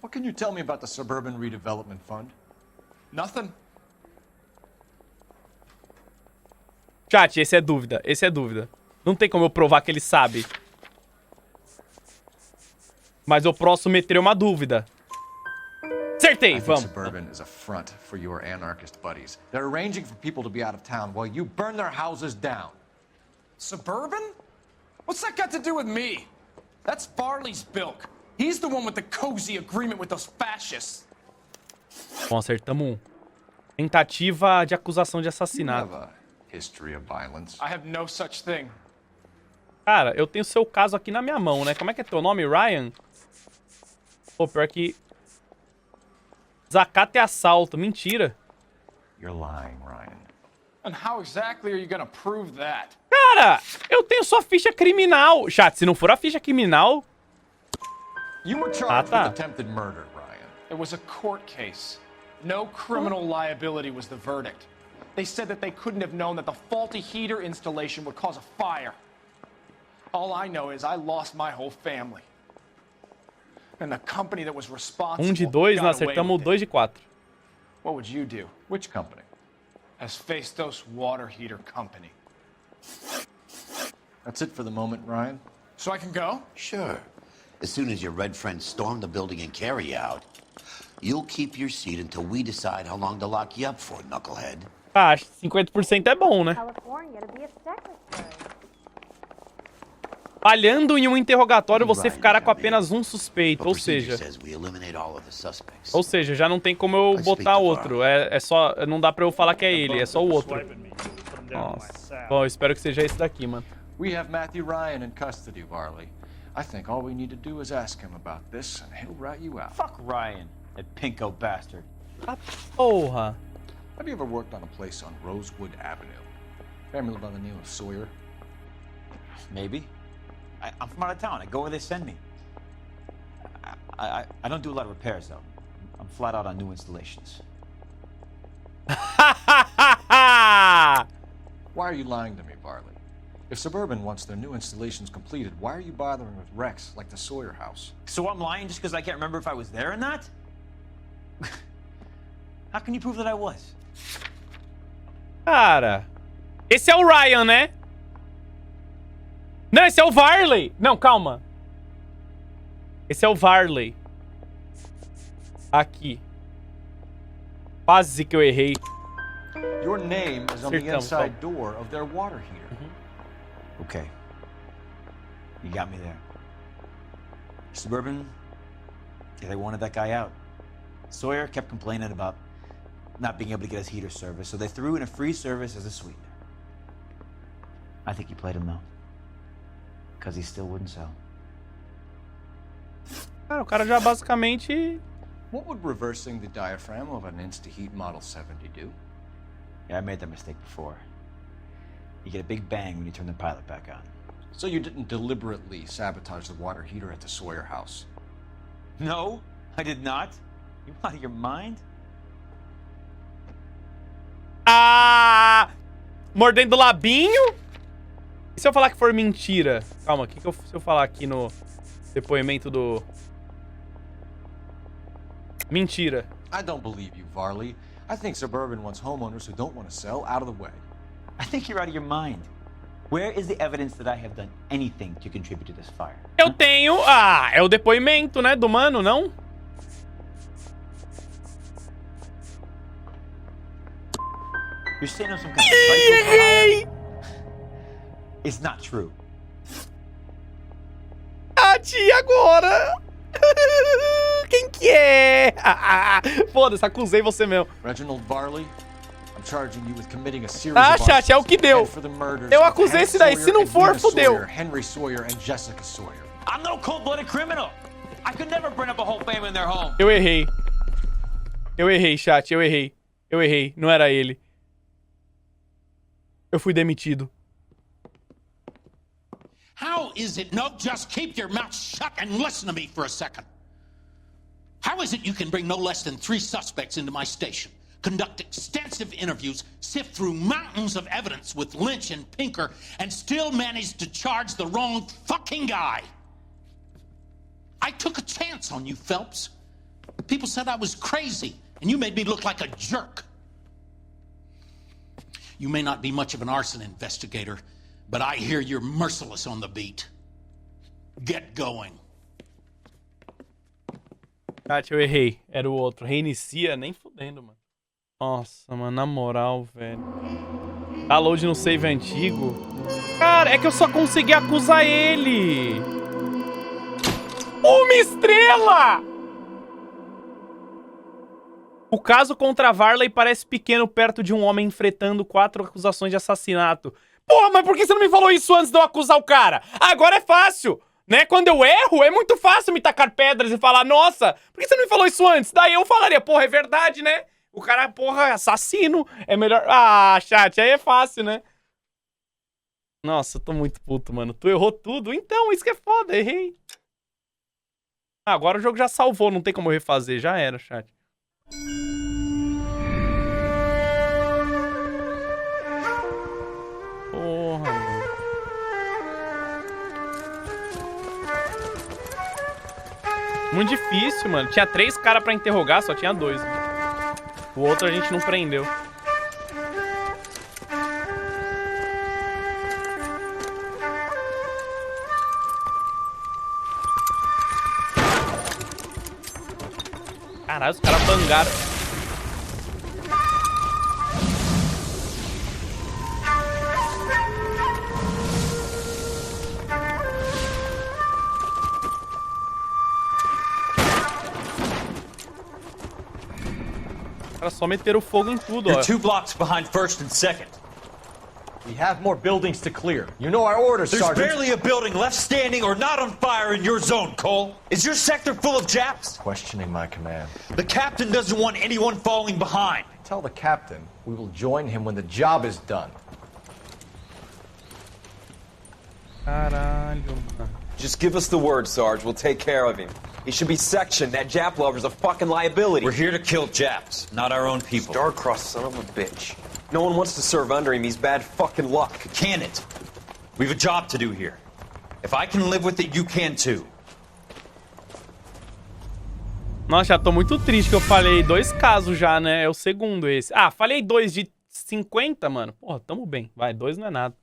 Speaker 6: What can you tell me about the Suburban Redevelopment Fund?
Speaker 8: Nothing.
Speaker 1: Chat, esse é dúvida. Não tem como eu provar que ele sabe. Mas eu posso meter uma dúvida. Acertei,
Speaker 6: I think
Speaker 1: vamos.
Speaker 6: Suburban is a front for your anarchist buddies. They're arranging for people to be out of town while you burn their houses down.
Speaker 19: Suburban? What's that got to do with me? That's Farley's bilk. He's the one with the cozy agreement with those fascists.
Speaker 1: Bom, acertamos um. Tentativa de acusação de assassinato.
Speaker 6: You have a history of violence.
Speaker 19: I have no such thing.
Speaker 1: Cara, eu tenho seu caso aqui na minha mão, né? Como é que é teu nome, Ryan? Pô, pior que... Desacato e assalto. Mentira.
Speaker 6: You're lying, Ryan.
Speaker 19: And how exactly are you gonna prove that?
Speaker 1: Cara, eu tenho sua ficha criminal. Chat, se não for a ficha criminal...
Speaker 6: You were charged
Speaker 1: tá.
Speaker 6: with attempted murder, Ryan.
Speaker 19: It was a court case. No criminal liability was the verdict. They said that they couldn't have known that the faulty heater installation would cause a fire. All I know is I lost my whole family. And the company that was responsible
Speaker 1: de 2,
Speaker 19: got
Speaker 1: nós
Speaker 19: away
Speaker 1: acertamos
Speaker 19: with
Speaker 1: 2 de 4.
Speaker 19: What would you do?
Speaker 6: Which company?
Speaker 19: Hephaestus Water Heater Company.
Speaker 6: That's it for the moment, Ryan.
Speaker 19: So I can go?
Speaker 4: Sure. As soon as your red friends storm the building and carry you out, you'll keep your seat until we decide how long to lock you up for, knucklehead.
Speaker 1: Ah, 50% é bom, né?
Speaker 5: California to be a secretary.
Speaker 1: Falhando em um interrogatório, você ficará com apenas um suspeito, ou seja... Ou seja, já não tem como eu botar outro. É só... Não dá pra eu falar que é ele, é só o outro. Nossa. Bom, eu espero que seja esse daqui, mano.
Speaker 6: We have Matthew Ryan in custody, Varley. I think all we need to do is ask him about this and he'll rat you out.
Speaker 20: Fuck Ryan, that pinko bastard.
Speaker 1: Ah, porra.
Speaker 6: Have you ever worked on a place on Rosewood Avenue? Family by the name of Sawyer?
Speaker 20: Maybe. I'm from out of town. I go where they send me. I don't do a lot of repairs, though. I'm flat out on new installations.
Speaker 6: Why are you lying to me, Varley? If Suburban wants their new installations completed, why are you bothering with wrecks like the Sawyer house?
Speaker 20: So I'm lying just because I can't remember if I was there or not? How can you prove that I was?
Speaker 1: Cara, esse é o Ryan, né? Não, esse é o Varley. Não, calma. Esse é o Varley. Aqui. Quase que eu errei.
Speaker 6: Your name is on the inside door of their water heater.
Speaker 20: Okay. You got me there. Suburban, they wanted that guy out. Sawyer kept complaining about not being able to get his heater service, so they threw in a free service as a sweetener. I think he played him, though. Because he still wouldn't sell.
Speaker 1: Cara, o cara já basicamente...
Speaker 6: What would reversing the diaphragm of an Insta-Heat Model 70 do?
Speaker 20: Yeah, I made that mistake before. You get a big bang when you turn the pilot back on.
Speaker 6: So you didn't deliberately sabotage the water heater at the Sawyer house?
Speaker 20: No, I did not. You out of your mind?
Speaker 1: Ah! Mordendo o labinho? E se eu falar que for mentira? Calma, se eu falar aqui no depoimento do... Mentira.
Speaker 6: I don't believe you, Varley. I think Suburban wants homeowners who don't want to sell out of the way.
Speaker 20: I think you're out of your mind. Where is the evidence that I have done anything to contribute to this fire?
Speaker 1: Eu tenho... Ah, é o depoimento, né, do mano, não?
Speaker 20: You're saying I'm some kind of psycho. It's not true.
Speaker 1: Ah, tia, agora! Quem que é? Foda-se, acusei você mesmo.
Speaker 6: Reginald Varley, I'm charging you with committing a series
Speaker 1: Ah,
Speaker 6: of
Speaker 1: chat, é o que deu. Eu acusei esse daí. Se não for, fudeu.
Speaker 6: Henry Sawyer and Jessica Sawyer.
Speaker 20: I'm no cold-blooded criminal. I could never burn up a whole family in their home.
Speaker 1: Eu errei. Eu errei, chat. Eu errei. Eu errei. Não era ele. Eu fui demitido.
Speaker 2: How is it? No, just keep your mouth shut and listen to me for a second. How is it you can bring no less than 3 suspects into my station, conduct extensive interviews, sift through mountains of evidence with Lynch and Pinker, and still manage to charge the wrong fucking guy? I took a chance on you, Phelps. People said I was crazy, and you made me look like a jerk. You may not be much of an arson investigator, but I hear you're merciless on the beat. Get going.
Speaker 1: Chat, eu errei. Era o outro. Reinicia, nem fudendo, mano. Nossa, mano, na moral, velho. Tá load no save antigo. Cara, é que eu só consegui acusar ele. Uma estrela! O caso contra Varley parece pequeno perto de um homem enfrentando 4 acusações de assassinato. Porra, mas por que você não me falou isso antes de eu acusar o cara? Agora é fácil, né? Quando eu erro, é muito fácil me tacar pedras e falar, nossa, por que você não me falou isso antes? Daí eu falaria, porra, é verdade, né? O cara, porra, é assassino. É melhor... Ah, chat, aí é fácil, né? Nossa, eu tô muito puto, mano. Tu errou tudo? Então, isso que é foda, errei. Ah, agora o jogo já salvou, não tem como eu refazer. Já era, chat. Porra, mano. Muito difícil, mano. Tinha 3 caras pra interrogar, só tinha 2. Mano. O outro a gente não prendeu. Caralho, os caras bangaram. Os caras só meteram fogo em tudo, ó.
Speaker 6: You're 2 blocks behind first and second. We have more buildings to clear. You know our orders, Sergeant. There's barely a building left standing or not on fire in your zone, Cole. Is your sector full of Japs?
Speaker 7: Questioning my command.
Speaker 6: The captain doesn't want anyone falling behind.
Speaker 7: Tell the captain we will join him when the job is done.
Speaker 1: Caralho, mano.
Speaker 21: Just give us the word, Sarge. We'll take care of him. He should be sectioned. That Jap lover's a fucking liability.
Speaker 6: We're here to kill Japs, not our own people.
Speaker 21: Star-crossed son of a bitch. No one wants to serve under him. He's bad fucking luck.
Speaker 6: Can it? We have a job to do here. If I can live with it, you can too.
Speaker 1: Nossa, já tô muito triste que eu falei 2 casos já, né? É o segundo esse. Ah, falei 2 de 50, mano. Porra, tamo bem. Vai, 2 não é nada.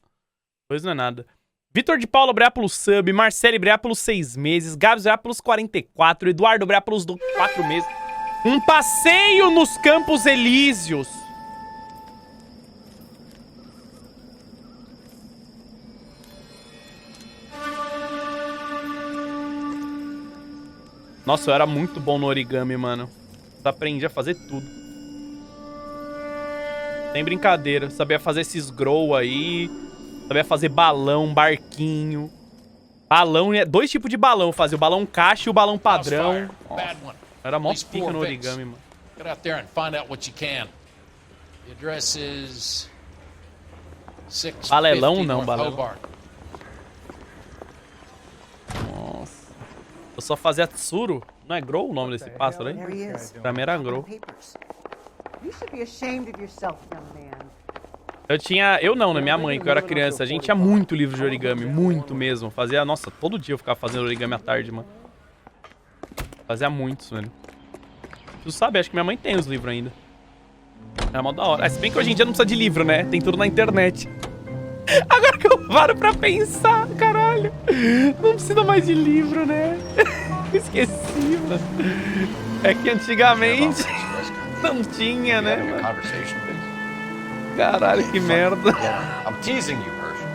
Speaker 1: 2 não é nada. Vitor de Paulo Breá pelo sub, Marcele Breá pelos 6 meses, Gabs Breá pelos 44, Eduardo Breá pelos 4 meses. Um passeio nos Campos Elíseos. Nossa, eu era muito bom no origami, mano. Eu aprendi a fazer tudo. Sem brincadeira. Sabia fazer esses grow aí. Sabia fazer balão, barquinho. Balão, 2 tipos de balão. Fazia o balão caixa e o balão padrão. Nossa, era mó pica no origami, mano.
Speaker 2: Get out there and find out what you can. The address is 650
Speaker 1: Balelão não,
Speaker 2: North
Speaker 1: balelão.
Speaker 2: Hobart.
Speaker 1: Nossa. Eu só fazia tsuru. Não é grow o nome desse pássaro aí? Pra mim era grow. Eu tinha... Eu não, né? Minha mãe, que eu era criança. A gente tinha muito livro de origami. Muito mesmo. Fazia... Nossa, todo dia eu ficava fazendo origami à tarde, mano. Fazia muitos, velho. Tu sabe, acho que minha mãe tem os livros ainda. É mó da hora. Se bem que hoje em dia não precisa de livro, né? Tem tudo na internet. Agora que eu paro pra pensar, caralho. Não precisa mais de livro, né? Esqueci, mano. É que antigamente não tinha, né, mano? Caralho, que merda.
Speaker 6: I'm teasing you, Herschel.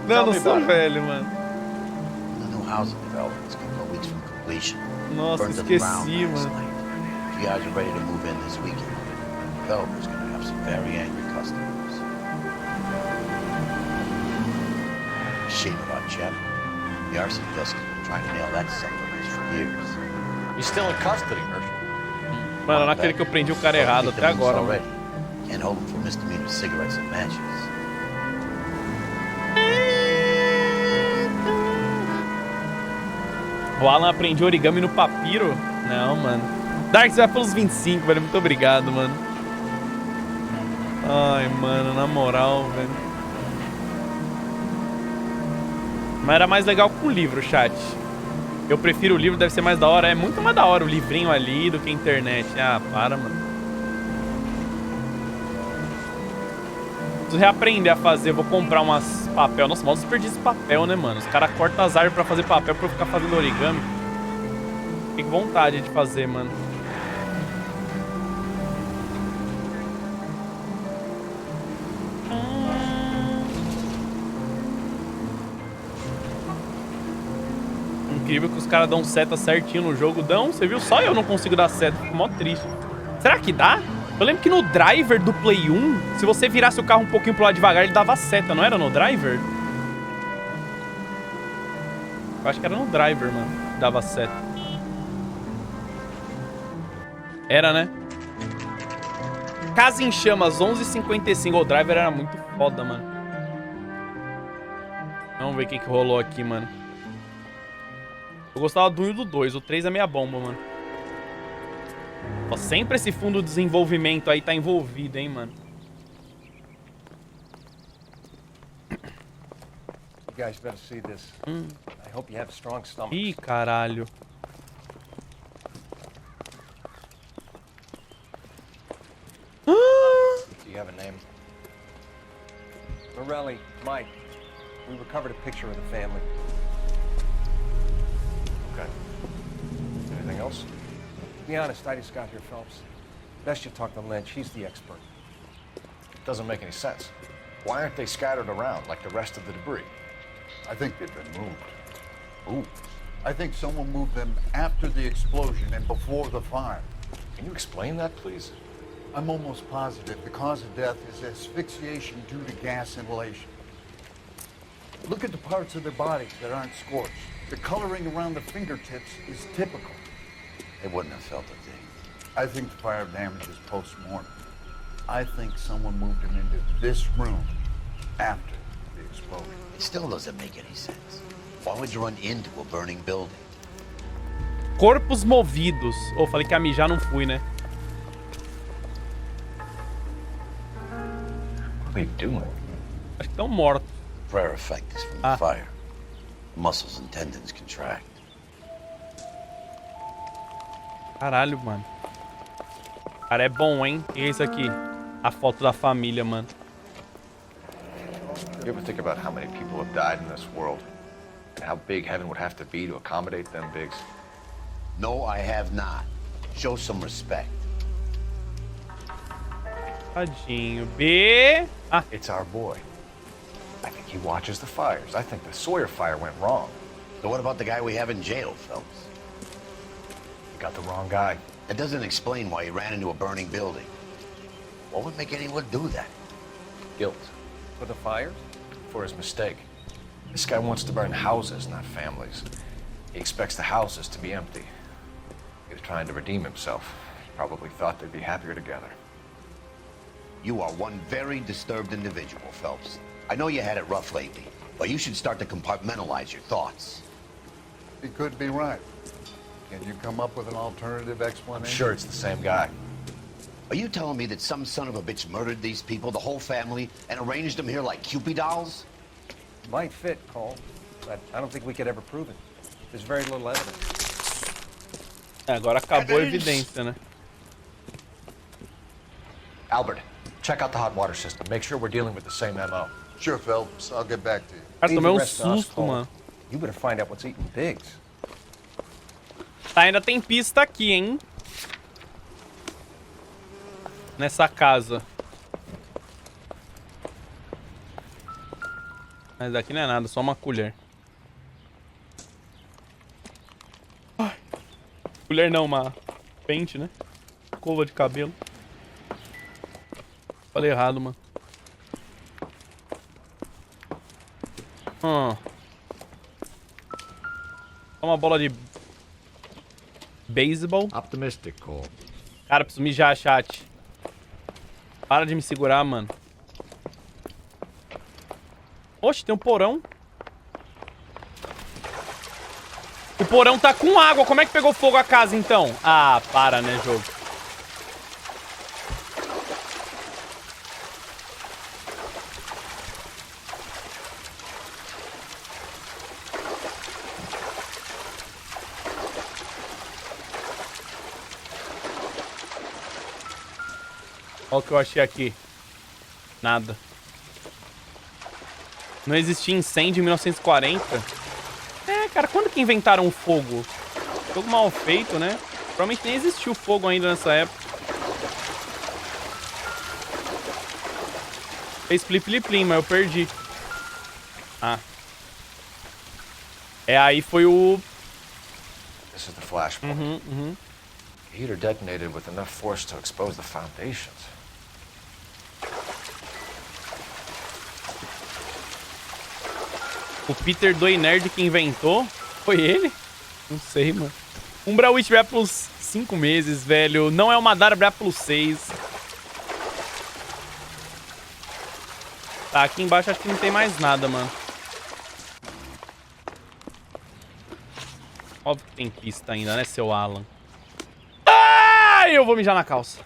Speaker 1: Não, não sou velho, mano.
Speaker 4: The new housing development is a couple of weeks from completion.
Speaker 1: Nossa,
Speaker 4: Burned to the ground
Speaker 1: esqueci,
Speaker 4: last
Speaker 1: mano.
Speaker 4: night. You guys are ready to move in this weekend. The developer's gonna have some very angry customers. Shame about Jeff. The arson desk has been trying to nail that son of a bitch for years.
Speaker 6: He's still in custody, Herschel.
Speaker 1: Mano, naquele que eu prendi o cara errado até agora, mano.
Speaker 4: Can't hold him for misdemeanor cigarettes and matches.
Speaker 1: O Alan aprendeu origami no papiro? Não, mano. Darks vai pelos 25, velho. Muito obrigado, mano. Ai, mano, na moral, velho. Mas era mais legal com o livro, chat. Eu prefiro o livro, deve ser mais da hora. É muito mais da hora o livrinho ali do que a internet. Ah, para, mano. Preciso reaprender a fazer. Vou comprar umas papel. Nossa, mal desperdício de papel, né, mano? Os caras cortam as árvores pra fazer papel pra eu ficar fazendo origami. Fiquei com vontade de fazer, mano. Incrível que os caras dão seta certinho no jogo. Dão, você viu? Só eu não consigo dar seta. Fico mó triste. Será que dá? Eu lembro que no driver do Play 1, se você virasse o carro um pouquinho pro lado devagar, ele dava seta, não era no driver? Eu acho que era no driver, mano, que dava seta. Era, né? Casa em Chamas, 11h55. O driver era muito foda, mano. Vamos ver o que rolou aqui, mano. Eu gostava do 1 e do 2. O 3 é meia bomba, mano. Ó, sempre esse fundo de desenvolvimento aí tá envolvido, hein, mano.
Speaker 8: You guys better see this. I hope you have a strong stomach.
Speaker 1: Ih, caralho.
Speaker 8: Do you have a name? Morelli, Mike. We recovered a picture of the family. Okay. Anything else? To be honest, I just got here, Phelps. Best you talk to Lynch. He's the expert.
Speaker 7: Doesn't make any sense. Why aren't they scattered around like the rest of the debris?
Speaker 10: I think they've been moved. Ooh. I think someone moved them after the explosion and before the fire.
Speaker 7: Can you explain that, please?
Speaker 10: I'm almost positive the cause of death is asphyxiation due to gas inhalation. Look at the parts of their bodies that aren't scorched. The coloring around the fingertips is typical.
Speaker 4: They wouldn't have felt a thing.
Speaker 10: I think the fire damage is post-mortem. I think someone moved him into this room after the explosion.
Speaker 4: It still doesn't make any sense. Why would you run into a burning building?
Speaker 1: Corpos movidos. Oh, falei que a mijar não fui, né?
Speaker 7: What are they doing?
Speaker 1: Acho que estão mortos.
Speaker 4: Prayer effect is from the fire. Muscles and tendons contract.
Speaker 1: Caralho, mano. Cara, é bom, hein? E isso aqui? A foto da família, mano.
Speaker 7: You ever think about how many people have died in this world? And how big heaven would have to be to accommodate them bigs?
Speaker 4: No, I have not. Show some respect.
Speaker 1: Tadinho. B. Ah.
Speaker 7: It's our boy. I think he watches the fires. I think the Sawyer fire went wrong.
Speaker 4: So what about the guy we have in jail, Phelps?
Speaker 7: You got the wrong guy.
Speaker 4: That doesn't explain why he ran into a burning building. What would make anyone do that?
Speaker 7: Guilt.
Speaker 8: For the fires?
Speaker 7: For his mistake. This guy wants to burn houses, not families. He expects the houses to be empty. He was trying to redeem himself. He probably thought they'd be happier together.
Speaker 4: You are one very disturbed individual, Phelps. I know you had it rough lately, but you should start to compartmentalize your thoughts.
Speaker 10: He could be right. Can you come up with an alternative explanation?
Speaker 7: I'm sure it's the same guy.
Speaker 4: Are you telling me that some son of a bitch murdered these people, the whole family, and arranged them here like Cupid dolls?
Speaker 8: Might fit, Cole, but I don't think we could ever prove it. There's very little evidence.
Speaker 1: Agora acabou a evidência, né?
Speaker 7: Albert, check out the hot water system. Make sure we're dealing with the same MO.
Speaker 10: Sure, Phelps. I'll get back to you.
Speaker 1: Cara, tomei um susto, mano.
Speaker 8: You better find out what's eating pigs.
Speaker 1: Tá, ainda tem pista aqui, hein? Nessa casa. Mas daqui não é nada, só uma colher. Ai. Colher não, uma pente, né? Escova de cabelo. Falei errado, mano. Uma bola de beisebol.
Speaker 14: Optimistic, Cole.
Speaker 1: Cara, preciso mijar, chat. Para de me segurar, mano. Oxe, tem um porão. O porão tá com água. Como é que pegou fogo a casa, então? Ah, para, né, jogo? Olha o que eu achei aqui. Nada. Não existia incêndio em 1940. É, cara, quando que inventaram o fogo? Fogo mal feito, né? Provavelmente nem existiu fogo ainda nessa época. Fez plim, mas eu perdi. Ah. É, aí foi o...
Speaker 7: This is the flashpoint. The heater detonated with enough force to expose the foundations.
Speaker 1: O Peter Doinerd que inventou? Foi ele? Não sei, mano. Umbra Witch vai plus 5 meses, velho. Não é uma Dara plus 6. Tá, aqui embaixo acho que não tem mais nada, mano. Óbvio que tem pista ainda, né, seu Alan? Ai, eu vou mijar na calça.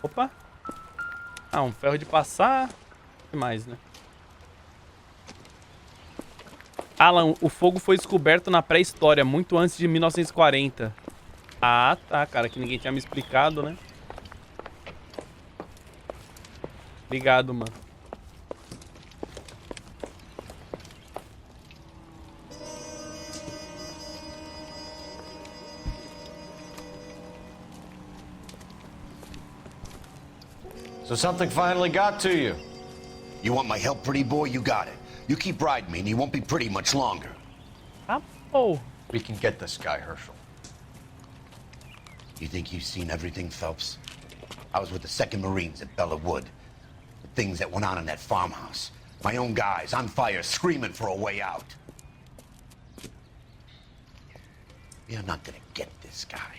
Speaker 1: Opa. Ah, um ferro de passar. O que mais, né? Alan, o fogo foi descoberto na pré-história, muito antes de 1940. Ah, tá, cara, que ninguém tinha me explicado, né? Obrigado, mano.
Speaker 6: So something finally got to you.
Speaker 4: You want my help, pretty boy? You got it. You keep riding me and you won't be pretty much longer.
Speaker 1: Oh.
Speaker 7: We can get this guy, Herschel.
Speaker 4: You think you've seen everything, Phelps? I was with the 2nd Marines at Bella Wood. The things that went on in that farmhouse. My own guys on fire, screaming for a way out. You're not gonna get this guy.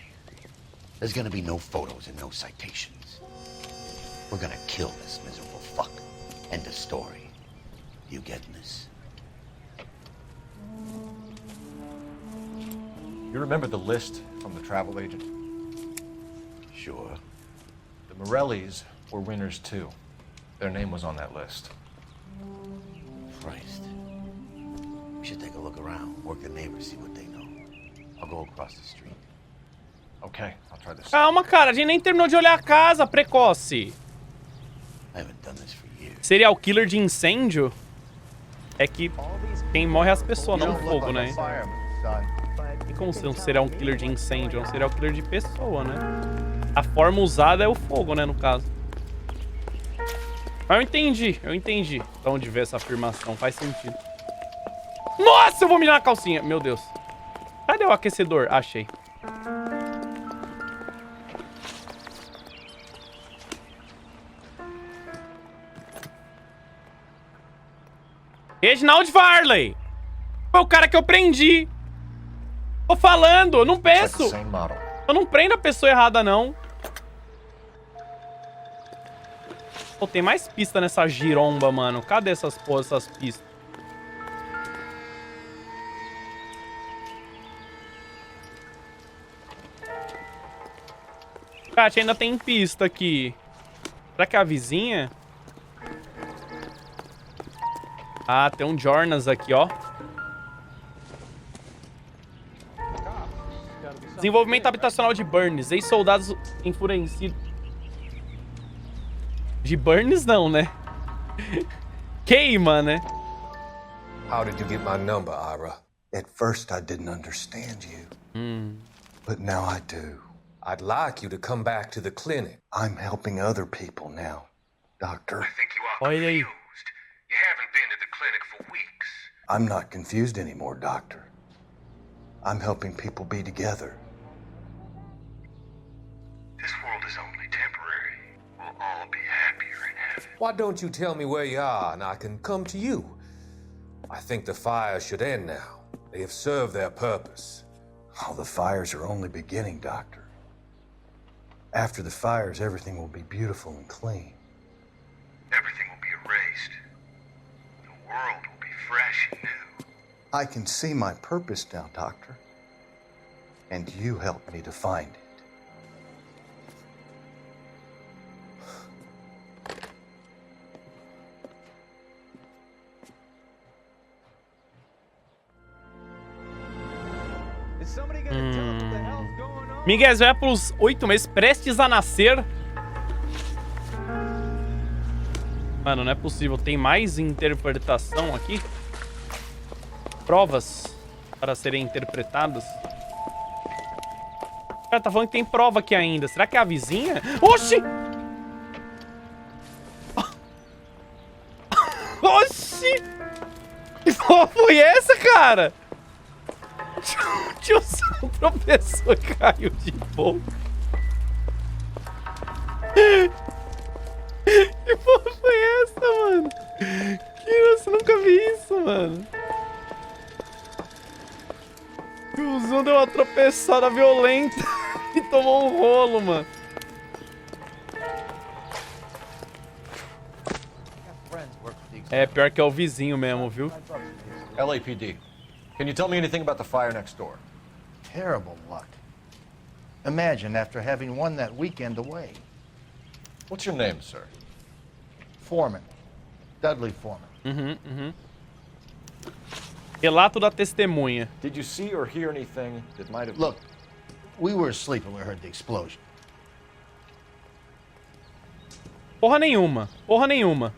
Speaker 4: There's gonna be no photos and no citations. We're gonna kill this miserable fuck. End of story. You getting this?
Speaker 7: You remember the list from the travel agent?
Speaker 4: Sure.
Speaker 7: The Morellis were winners too. Their name was on that list.
Speaker 4: Christ. We should take a look around, work the neighbors, see what they know. I'll go across the street.
Speaker 7: Okay, I'll try this.
Speaker 1: Calma, cara, a gente nem terminou de olhar a casa, precoce.
Speaker 4: I haven't done this for years.
Speaker 1: Serial killer de incêndio? É que quem morre é as pessoas, não o fogo, né? E como ser um serial killer de incêndio? É um serial killer de pessoa, né? A forma usada é o fogo, né, no caso. Mas eu entendi. De onde veio essa afirmação, faz sentido. Nossa, eu vou mijar na calcinha. Meu Deus. Cadê o aquecedor? Achei. Reginald Varley. Foi o cara que eu prendi. Tô falando, eu não peço. Eu não prendo a pessoa errada, não. Pô, tem mais pista nessa giromba, mano. Cadê essas pistas? Kátia, ainda tem pista aqui. Será que é a vizinha? Ah, tem um Jornas aqui, ó. Desenvolvimento habitacional de Burns. Ex-soldados enfurecidos. De Burns, não, né? Queima, né?
Speaker 3: How did you get my number, Ira? At first, I didn't understand you. But now I do. I'd like you to come back to the clinic. I'm helping other people now, Doctor. I think you are confused. You haven't been to the clinic for weeks. I'm not confused anymore, Doctor. I'm helping people be together. This world is only temporary. We'll all be happier in heaven. Why don't you tell me where you are and I can come to you? I think the fires should end now. They have served their purpose. Oh, the fires are only beginning, Doctor. After the fires, everything will be beautiful and clean. Everything will be erased. The world will be fresh and new. I can see my purpose now, Doctor. And you helped me to find it.
Speaker 1: Miguel vai pelos 8 meses, prestes a nascer. Mano, não é possível. Tem mais interpretação aqui? Provas. para serem interpretados. O cara tá falando que tem prova aqui ainda. Será que é a vizinha? Oxi! Oxi! Que porra foi essa, cara? O tiozão tropeçou e caiu de boca. Que porra foi essa, mano? Que nossa, eu nunca vi isso, mano. O tiozão deu uma tropeçada violenta e tomou um rolo, mano. É, pior que é o vizinho mesmo, viu?
Speaker 7: LAPD. Can you tell me anything about the fire next door?
Speaker 11: Terrible luck. Imagine after having won that weekend away.
Speaker 7: What's your name, sir?
Speaker 11: Foreman. Dudley Foreman.
Speaker 1: Relato da testemunha.
Speaker 7: Did you see or hear anything that might have...
Speaker 11: Look, we were asleep when we heard the explosion.
Speaker 1: Porra nenhuma. Porra nenhuma.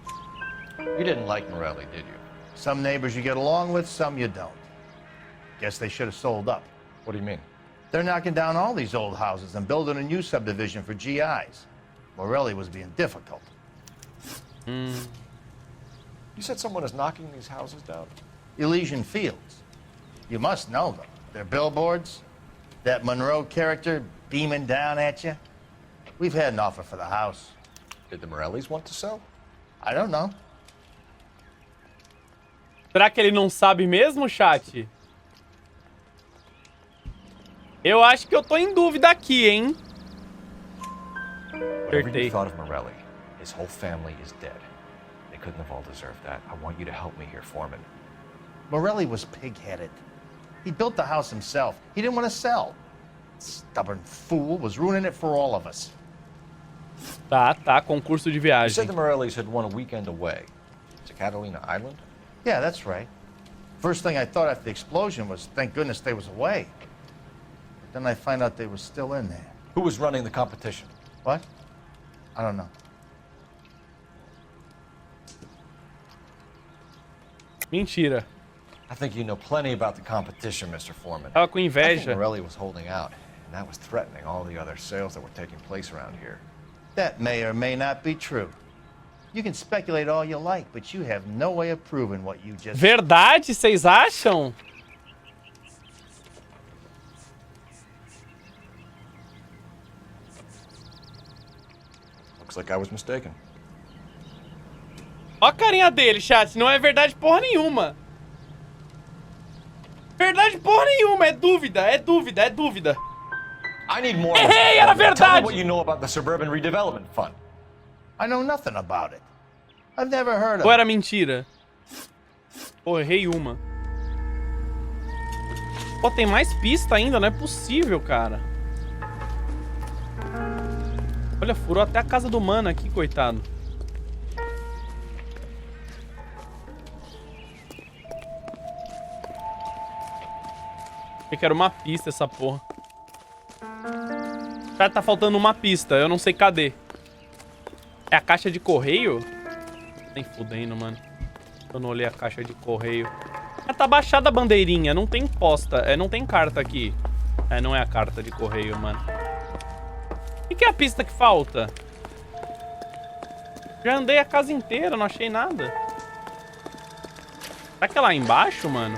Speaker 7: You didn't like Morelli, did you?
Speaker 11: Some neighbors you get along with, some you don't. Guess they should have sold up.
Speaker 7: What do you mean?
Speaker 11: They're knocking down all these old houses and building a new subdivision for GIs. Morelli was being difficult.
Speaker 7: You said someone is knocking these houses down?
Speaker 11: Elysian Fields. You must know them. They're billboards. That Monroe character beaming down at you. We've had an offer for the house.
Speaker 7: Did the Morellis want to sell?
Speaker 11: I don't know.
Speaker 1: Será que ele não sabe mesmo, chat? Eu acho que eu tô em dúvida aqui, hein?
Speaker 7: Whatever you thought of Morelli, his whole family is dead. They couldn't have all deserved that. I want you to help me here, Foreman.
Speaker 11: Morelli was pig-headed. He built the house himself. He didn't want to sell. Stubborn fool was ruining it for all of us.
Speaker 1: Tá, concurso de
Speaker 7: You
Speaker 1: viagem.
Speaker 7: said the Morellis had won a weekend away to Catalina Island?
Speaker 11: Yeah, that's right. First thing I thought after the explosion was, thank goodness they was away. But then I find out they were still in there.
Speaker 7: Who was running the competition?
Speaker 11: What? I don't know.
Speaker 1: Mentira.
Speaker 7: I think you know plenty about the competition, Mr. Foreman.
Speaker 1: Tava com
Speaker 7: I think
Speaker 1: inveja.
Speaker 7: Morelli was holding out, and that was threatening all the other sales that were taking place around here.
Speaker 11: That may or may not be true. You can speculate all you like, but you have no way of proving what you just...
Speaker 1: Verdade, vocês acham?
Speaker 7: Looks like I was mistaken.
Speaker 1: Ó a carinha dele, chat. Não é verdade porra nenhuma. Verdade porra nenhuma. É dúvida, é dúvida, é dúvida.
Speaker 7: I need more.
Speaker 1: Errei, era
Speaker 7: Tell me
Speaker 1: verdade.
Speaker 7: what you know about the Suburban Redevelopment Fund.
Speaker 11: I know nothing about it. I've never heard of
Speaker 1: Ou
Speaker 11: it.
Speaker 1: era mentira? Pô, errei uma. Pô, tem mais pista ainda, não é possível, cara. Olha, furou até a casa do mano aqui, coitado. Eu quero uma pista essa porra. Cara, tá faltando uma pista, eu não sei cadê. É a caixa de correio? Nem fudendo, mano. Eu não olhei a caixa de correio. Ah, tá baixada a bandeirinha, não tem posta. É, não tem carta aqui. É, não é a carta de correio, mano. O que é a pista que falta? Já andei a casa inteira, não achei nada. Será que é lá embaixo, mano?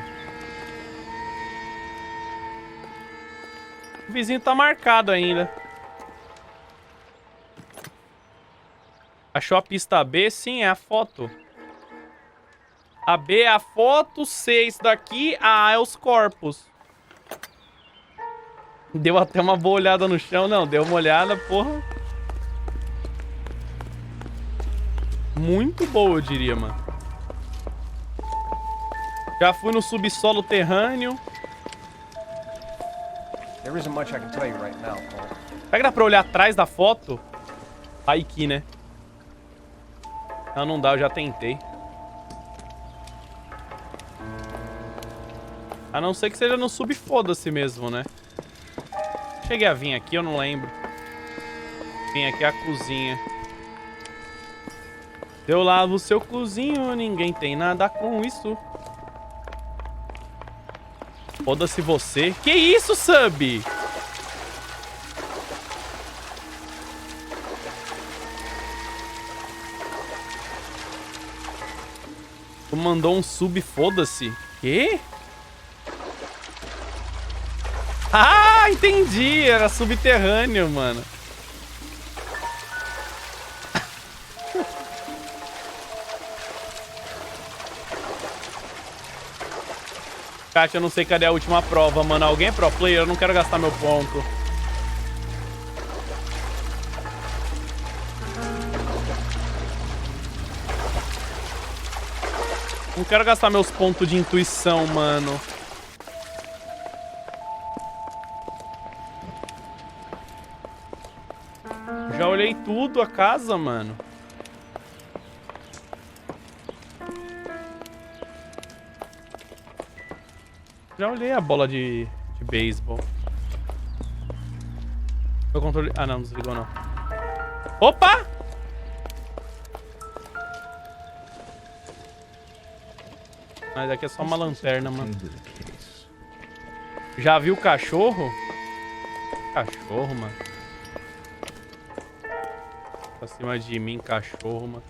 Speaker 1: O vizinho tá marcado ainda. Achou a pista B? Sim, é a foto. A B é a foto, C é isso daqui, a A é os corpos. Deu até uma boa olhada no chão. Não, deu uma olhada, porra. Muito boa, eu diria, mano. Já fui no subsolo terrâneo.
Speaker 8: There isn't much I can tell you right now, Cole.
Speaker 1: Será que dá pra olhar atrás da foto? Aí aqui, né? Não, não dá, eu já tentei. A não ser que seja no sub-foda-se mesmo, né? Cheguei a vir aqui, eu não lembro. Vim aqui a cozinha. Eu lavo o seu cozinho, ninguém tem nada com isso. Foda-se você. Que isso, sub? Tu mandou um sub, foda-se. Quê? Ah, entendi. Era subterrâneo, mano. Chat, eu não sei cadê a última prova, mano. Alguém é pro player? Eu não quero gastar meu ponto. Não quero gastar meus pontos de intuição, mano. Já olhei tudo a casa, mano. Já olhei a bola de beisebol. Meu controle... Ah, não desligou, não. Opa! Mas aqui é só uma lanterna, mano. Já viu o cachorro? Cachorro, mano. Pra cima de mim, cachorro, mano.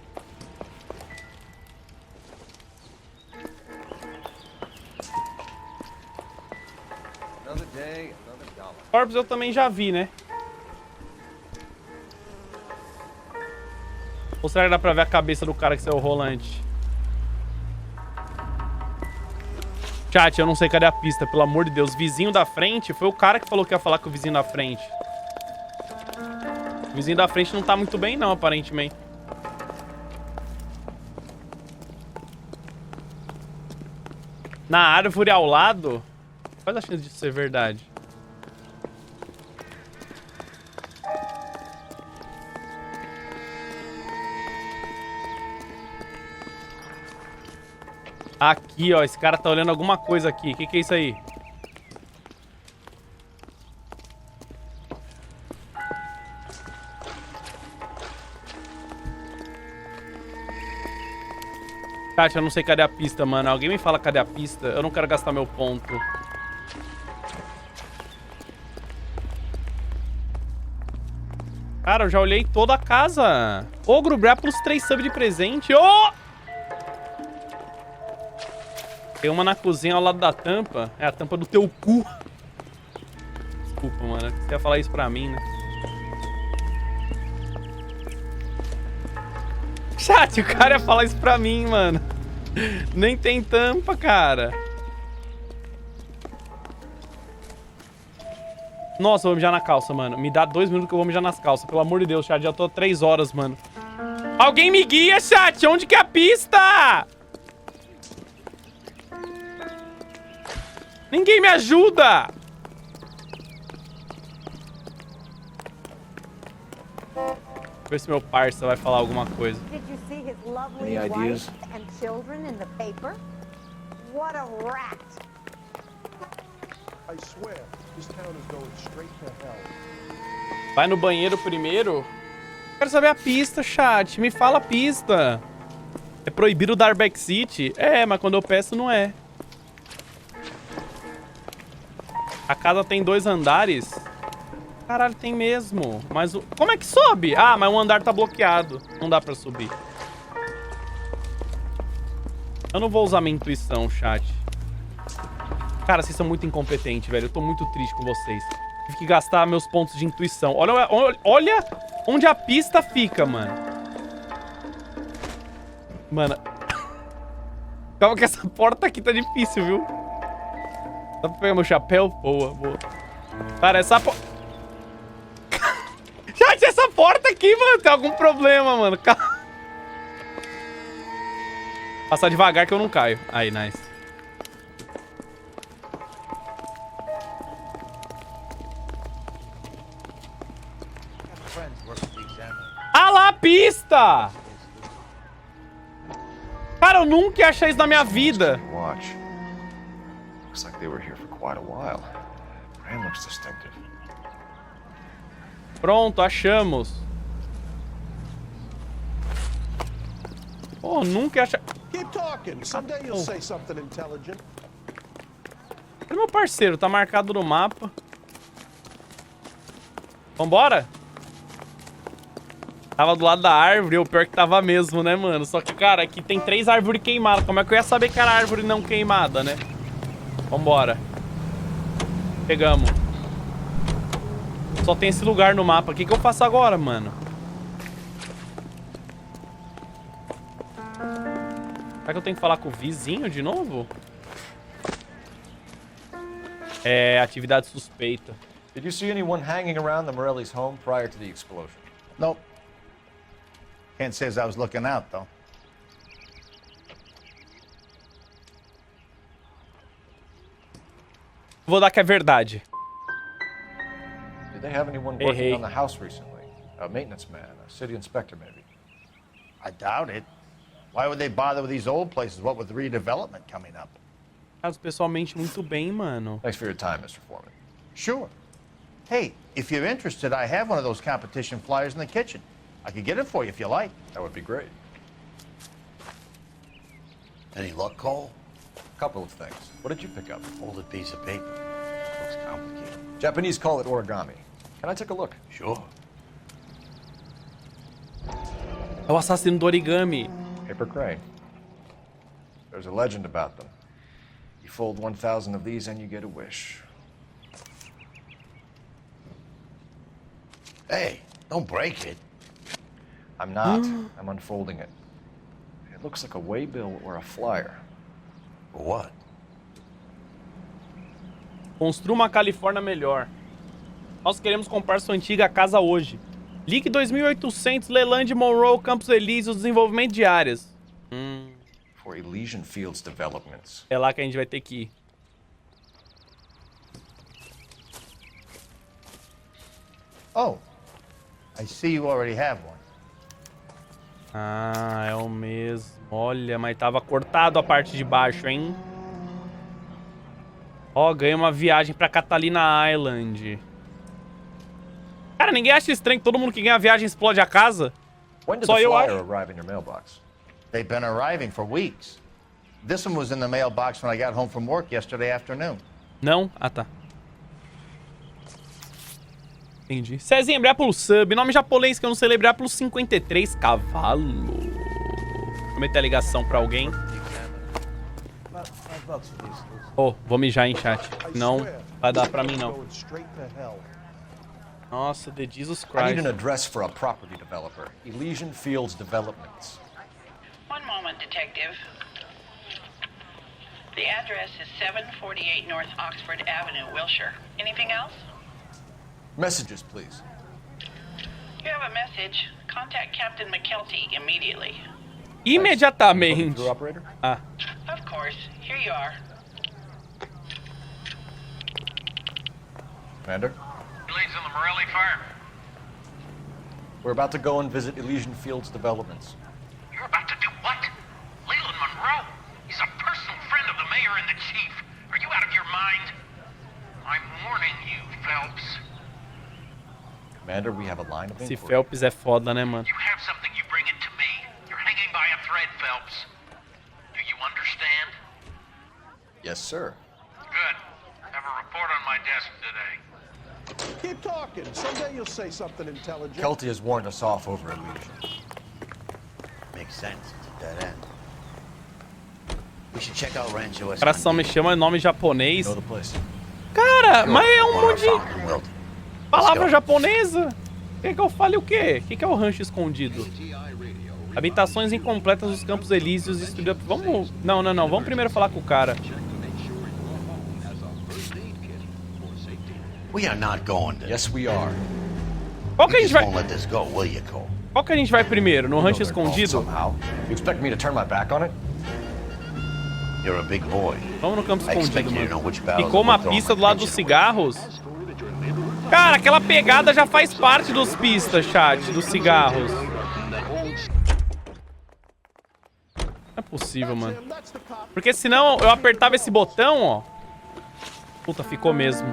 Speaker 1: Corpos eu também já vi, né? Ou será que dá pra ver a cabeça do cara que saiu rolante? Chat, eu não sei cadê a pista, pelo amor de Deus. Vizinho da frente, foi o cara que falou que ia falar com o vizinho da frente. O vizinho da frente não tá muito bem não, aparentemente. Na árvore ao lado? Qual a chance disso ser verdade? Aqui, ó. Esse cara tá olhando alguma coisa aqui. O que é isso aí? Chat, eu não sei cadê a pista, mano. Alguém me fala cadê a pista? Eu não quero gastar meu ponto. Cara, eu já olhei toda a casa. Ogro Brá plus 3 subs de presente. Ô! Tem uma na cozinha ao lado da tampa. É a tampa do teu cu. Desculpa, mano. Você ia falar isso pra mim, né? Chat, o cara ia falar isso pra mim, mano. Nem tem tampa, cara. Nossa, eu vou mijar na calça, mano. Me dá 2 minutos que eu vou mijar nas calças. Pelo amor de Deus, chat. Já tô 3 horas, mano. Alguém me guia, chat. Onde que é a pista? Ninguém me ajuda. Ver se meu parça vai falar alguma coisa.
Speaker 12: Any ideas? And children in the paper? What a rat!
Speaker 8: I swear, this town is going straight to hell.
Speaker 1: Vai no banheiro primeiro? Quero saber a pista, chat. Me fala a pista. É proibido dar backseat? É, mas quando eu peço não é. A casa tem 2 andares? Caralho, tem mesmo. Mas o... Como é que sobe? Ah, mas um andar tá bloqueado. Não dá pra subir. Eu não vou usar minha intuição, chat. Cara, vocês são muito incompetentes, velho. Eu tô muito triste com vocês. Tive que gastar meus pontos de intuição. Olha onde a pista fica, mano. Mano. Calma que essa porta aqui tá difícil, viu? Dá pra pegar meu chapéu? Boa, boa. Cara, essa porta... Chat, essa porta aqui, mano, tem algum problema, mano. Calma. Passar devagar que eu não caio. Aí, nice. Ah lá, a pista! Cara, eu nunca ia achar isso na minha vida.
Speaker 7: Watch. Looks like they were here for quite a while. Brand looks distinctive.
Speaker 1: Pronto, achamos. Pô, nunca ia achar...
Speaker 8: Keep talking. Someday you'll say something intelligent.
Speaker 1: Cadê meu parceiro? Tá marcado no mapa. Vambora? Tava do lado da árvore, o pior que tava mesmo, né, mano? Só que, cara, aqui tem 3 árvores queimadas. Como é que eu ia saber que era árvore não queimada, né? Vambora. Pegamos. Só tem esse lugar no mapa. O que eu faço agora, mano? Será que eu tenho que falar com o vizinho de novo? É, atividade suspeita.
Speaker 7: Did you see anyone hanging around the Morelli's home prior to the explosion?
Speaker 11: Nope. Can't say as I was looking out, though.
Speaker 1: Vou dar que é verdade.
Speaker 7: Did they have anyone working on the house recently? A maintenance man, a city inspector, maybe?
Speaker 11: I doubt it. Why would they bother with these old places, what with redevelopment coming up?
Speaker 1: Caso pessoalmente muito bem, mano.
Speaker 7: Thanks for your time, Mr. Foreman.
Speaker 11: Sure. Hey, if you're interested, I have one of those competition flyers in the kitchen. I could get it for you if you like.
Speaker 7: That would be great.
Speaker 4: Any luck, Cole?
Speaker 7: A couple of things. What did you pick up?
Speaker 4: Folded piece of paper. Looks complicated.
Speaker 7: Japanese call it origami. Can I take a look?
Speaker 4: Sure.
Speaker 1: É o assassino do origami.
Speaker 7: Paper crane. There's a legend about them. You fold 1,000 of these and you get a wish.
Speaker 4: Hey, don't break it.
Speaker 7: I'm not. I'm unfolding it. It looks like a waybill or a flyer.
Speaker 4: For what?
Speaker 1: Construa uma Califórnia melhor. Nós queremos comprar sua antiga casa hoje. Ligue 2800, Leland Monroe, Campos Elíseos, desenvolvimento de áreas.
Speaker 7: For Elysian Fields Developments.
Speaker 1: É lá que a gente vai ter que ir.
Speaker 11: Oh, I see you already have one.
Speaker 1: Ah, é o mesmo. Olha, mas tava cortado a parte de baixo, hein? Ó, ganhei uma viagem pra Catalina Island. Cara, ninguém acha estranho que todo mundo que ganha a viagem explode a casa?
Speaker 7: When did
Speaker 1: Só
Speaker 7: the
Speaker 1: eu
Speaker 7: flyer
Speaker 1: acho.
Speaker 7: arrive in your mailbox?
Speaker 11: They've been arriving for weeks. This one was in the mailbox when I got home from work yesterday afternoon.
Speaker 1: Não? Ah, tá. Entendi. Cezinha, obrigado pelo sub. Nome japonês que eu não sei lembrar pelo 53 cavalo. Vou meter a ligação pra alguém. Oh, vou mijar em chat. Não vai dar pra mim, não. Nossa, the Jesus
Speaker 7: I need
Speaker 1: Christ.
Speaker 7: an address for a property developer. Elysian Fields Developments.
Speaker 9: One moment, Detective. The address is 748 North Oxford Avenue, Wilshire. Anything else?
Speaker 7: Messages, please.
Speaker 9: You have a message. Contact Captain McKelty immediately.
Speaker 1: Imediatamente.
Speaker 7: Through, operator?
Speaker 1: Ah.
Speaker 9: Of course. Here you are.
Speaker 7: Commander?
Speaker 18: Leads on the Morelli fire.
Speaker 7: We're about to go and visit Elysian Fields Developments.
Speaker 18: You're about to do what? Leland Monroe? He's a personal friend of the mayor and the chief. Are you out of your mind? I'm warning you, Phelps.
Speaker 7: Commander, we have a line of
Speaker 1: Esse
Speaker 7: inquiry.
Speaker 1: Phelps é foda, né, mano?
Speaker 18: You have something, you bring it to me. You're hanging by a thread, Phelps. Do you understand?
Speaker 7: Yes, sir.
Speaker 18: Good. Have a report on my desk today.
Speaker 13: Keep talking. Someday you'll say something intelligent.
Speaker 7: Kelty has warned us off over Elysian.
Speaker 4: Makes sense. It's a dead end. We should check out Rancho
Speaker 1: O cara só me chama nome japonês.
Speaker 7: Know the place.
Speaker 1: Cara, mas é um
Speaker 4: Or
Speaker 1: monte de
Speaker 4: Falcon Wilt.
Speaker 1: palavra japonesa. Quer que eu fale o quê? O que é o rancho escondido? Habitações incompletas dos Campos Elíseos destruídas. Vamos... Não. Vamos primeiro falar com o cara.
Speaker 4: We are not going to.
Speaker 7: Yes, we are.
Speaker 1: Qual que a gente vai...
Speaker 4: Won't let this go, will you, Cole?
Speaker 1: Qual que a gente vai primeiro? No rancho escondido?
Speaker 7: Somehow. You expect me to turn my back on it?
Speaker 4: You're a big boy.
Speaker 1: Vamos no campo
Speaker 4: I expect
Speaker 1: escondido,
Speaker 4: you to know
Speaker 1: mano.
Speaker 4: which battles
Speaker 1: Ficou uma
Speaker 4: we're throwing
Speaker 1: pista
Speaker 4: my
Speaker 1: do lado dos
Speaker 4: attention
Speaker 1: cigarros. Cara, aquela pegada já faz parte dos pistas, chat, dos cigarros. Não é possível, mano. Porque senão eu apertava esse botão, ó. Puta, ficou mesmo.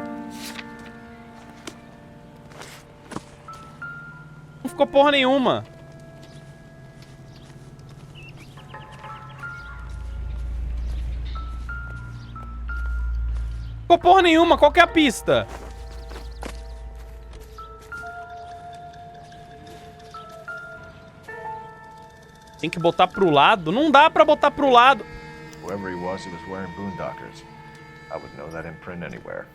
Speaker 1: Não ficou porra nenhuma. colocou porra nenhuma. Qual que é a pista? Tem que botar pro lado? Não dá pra botar pro lado.
Speaker 7: Whoever he was wearing boondockers. I would know that imprint anywhere.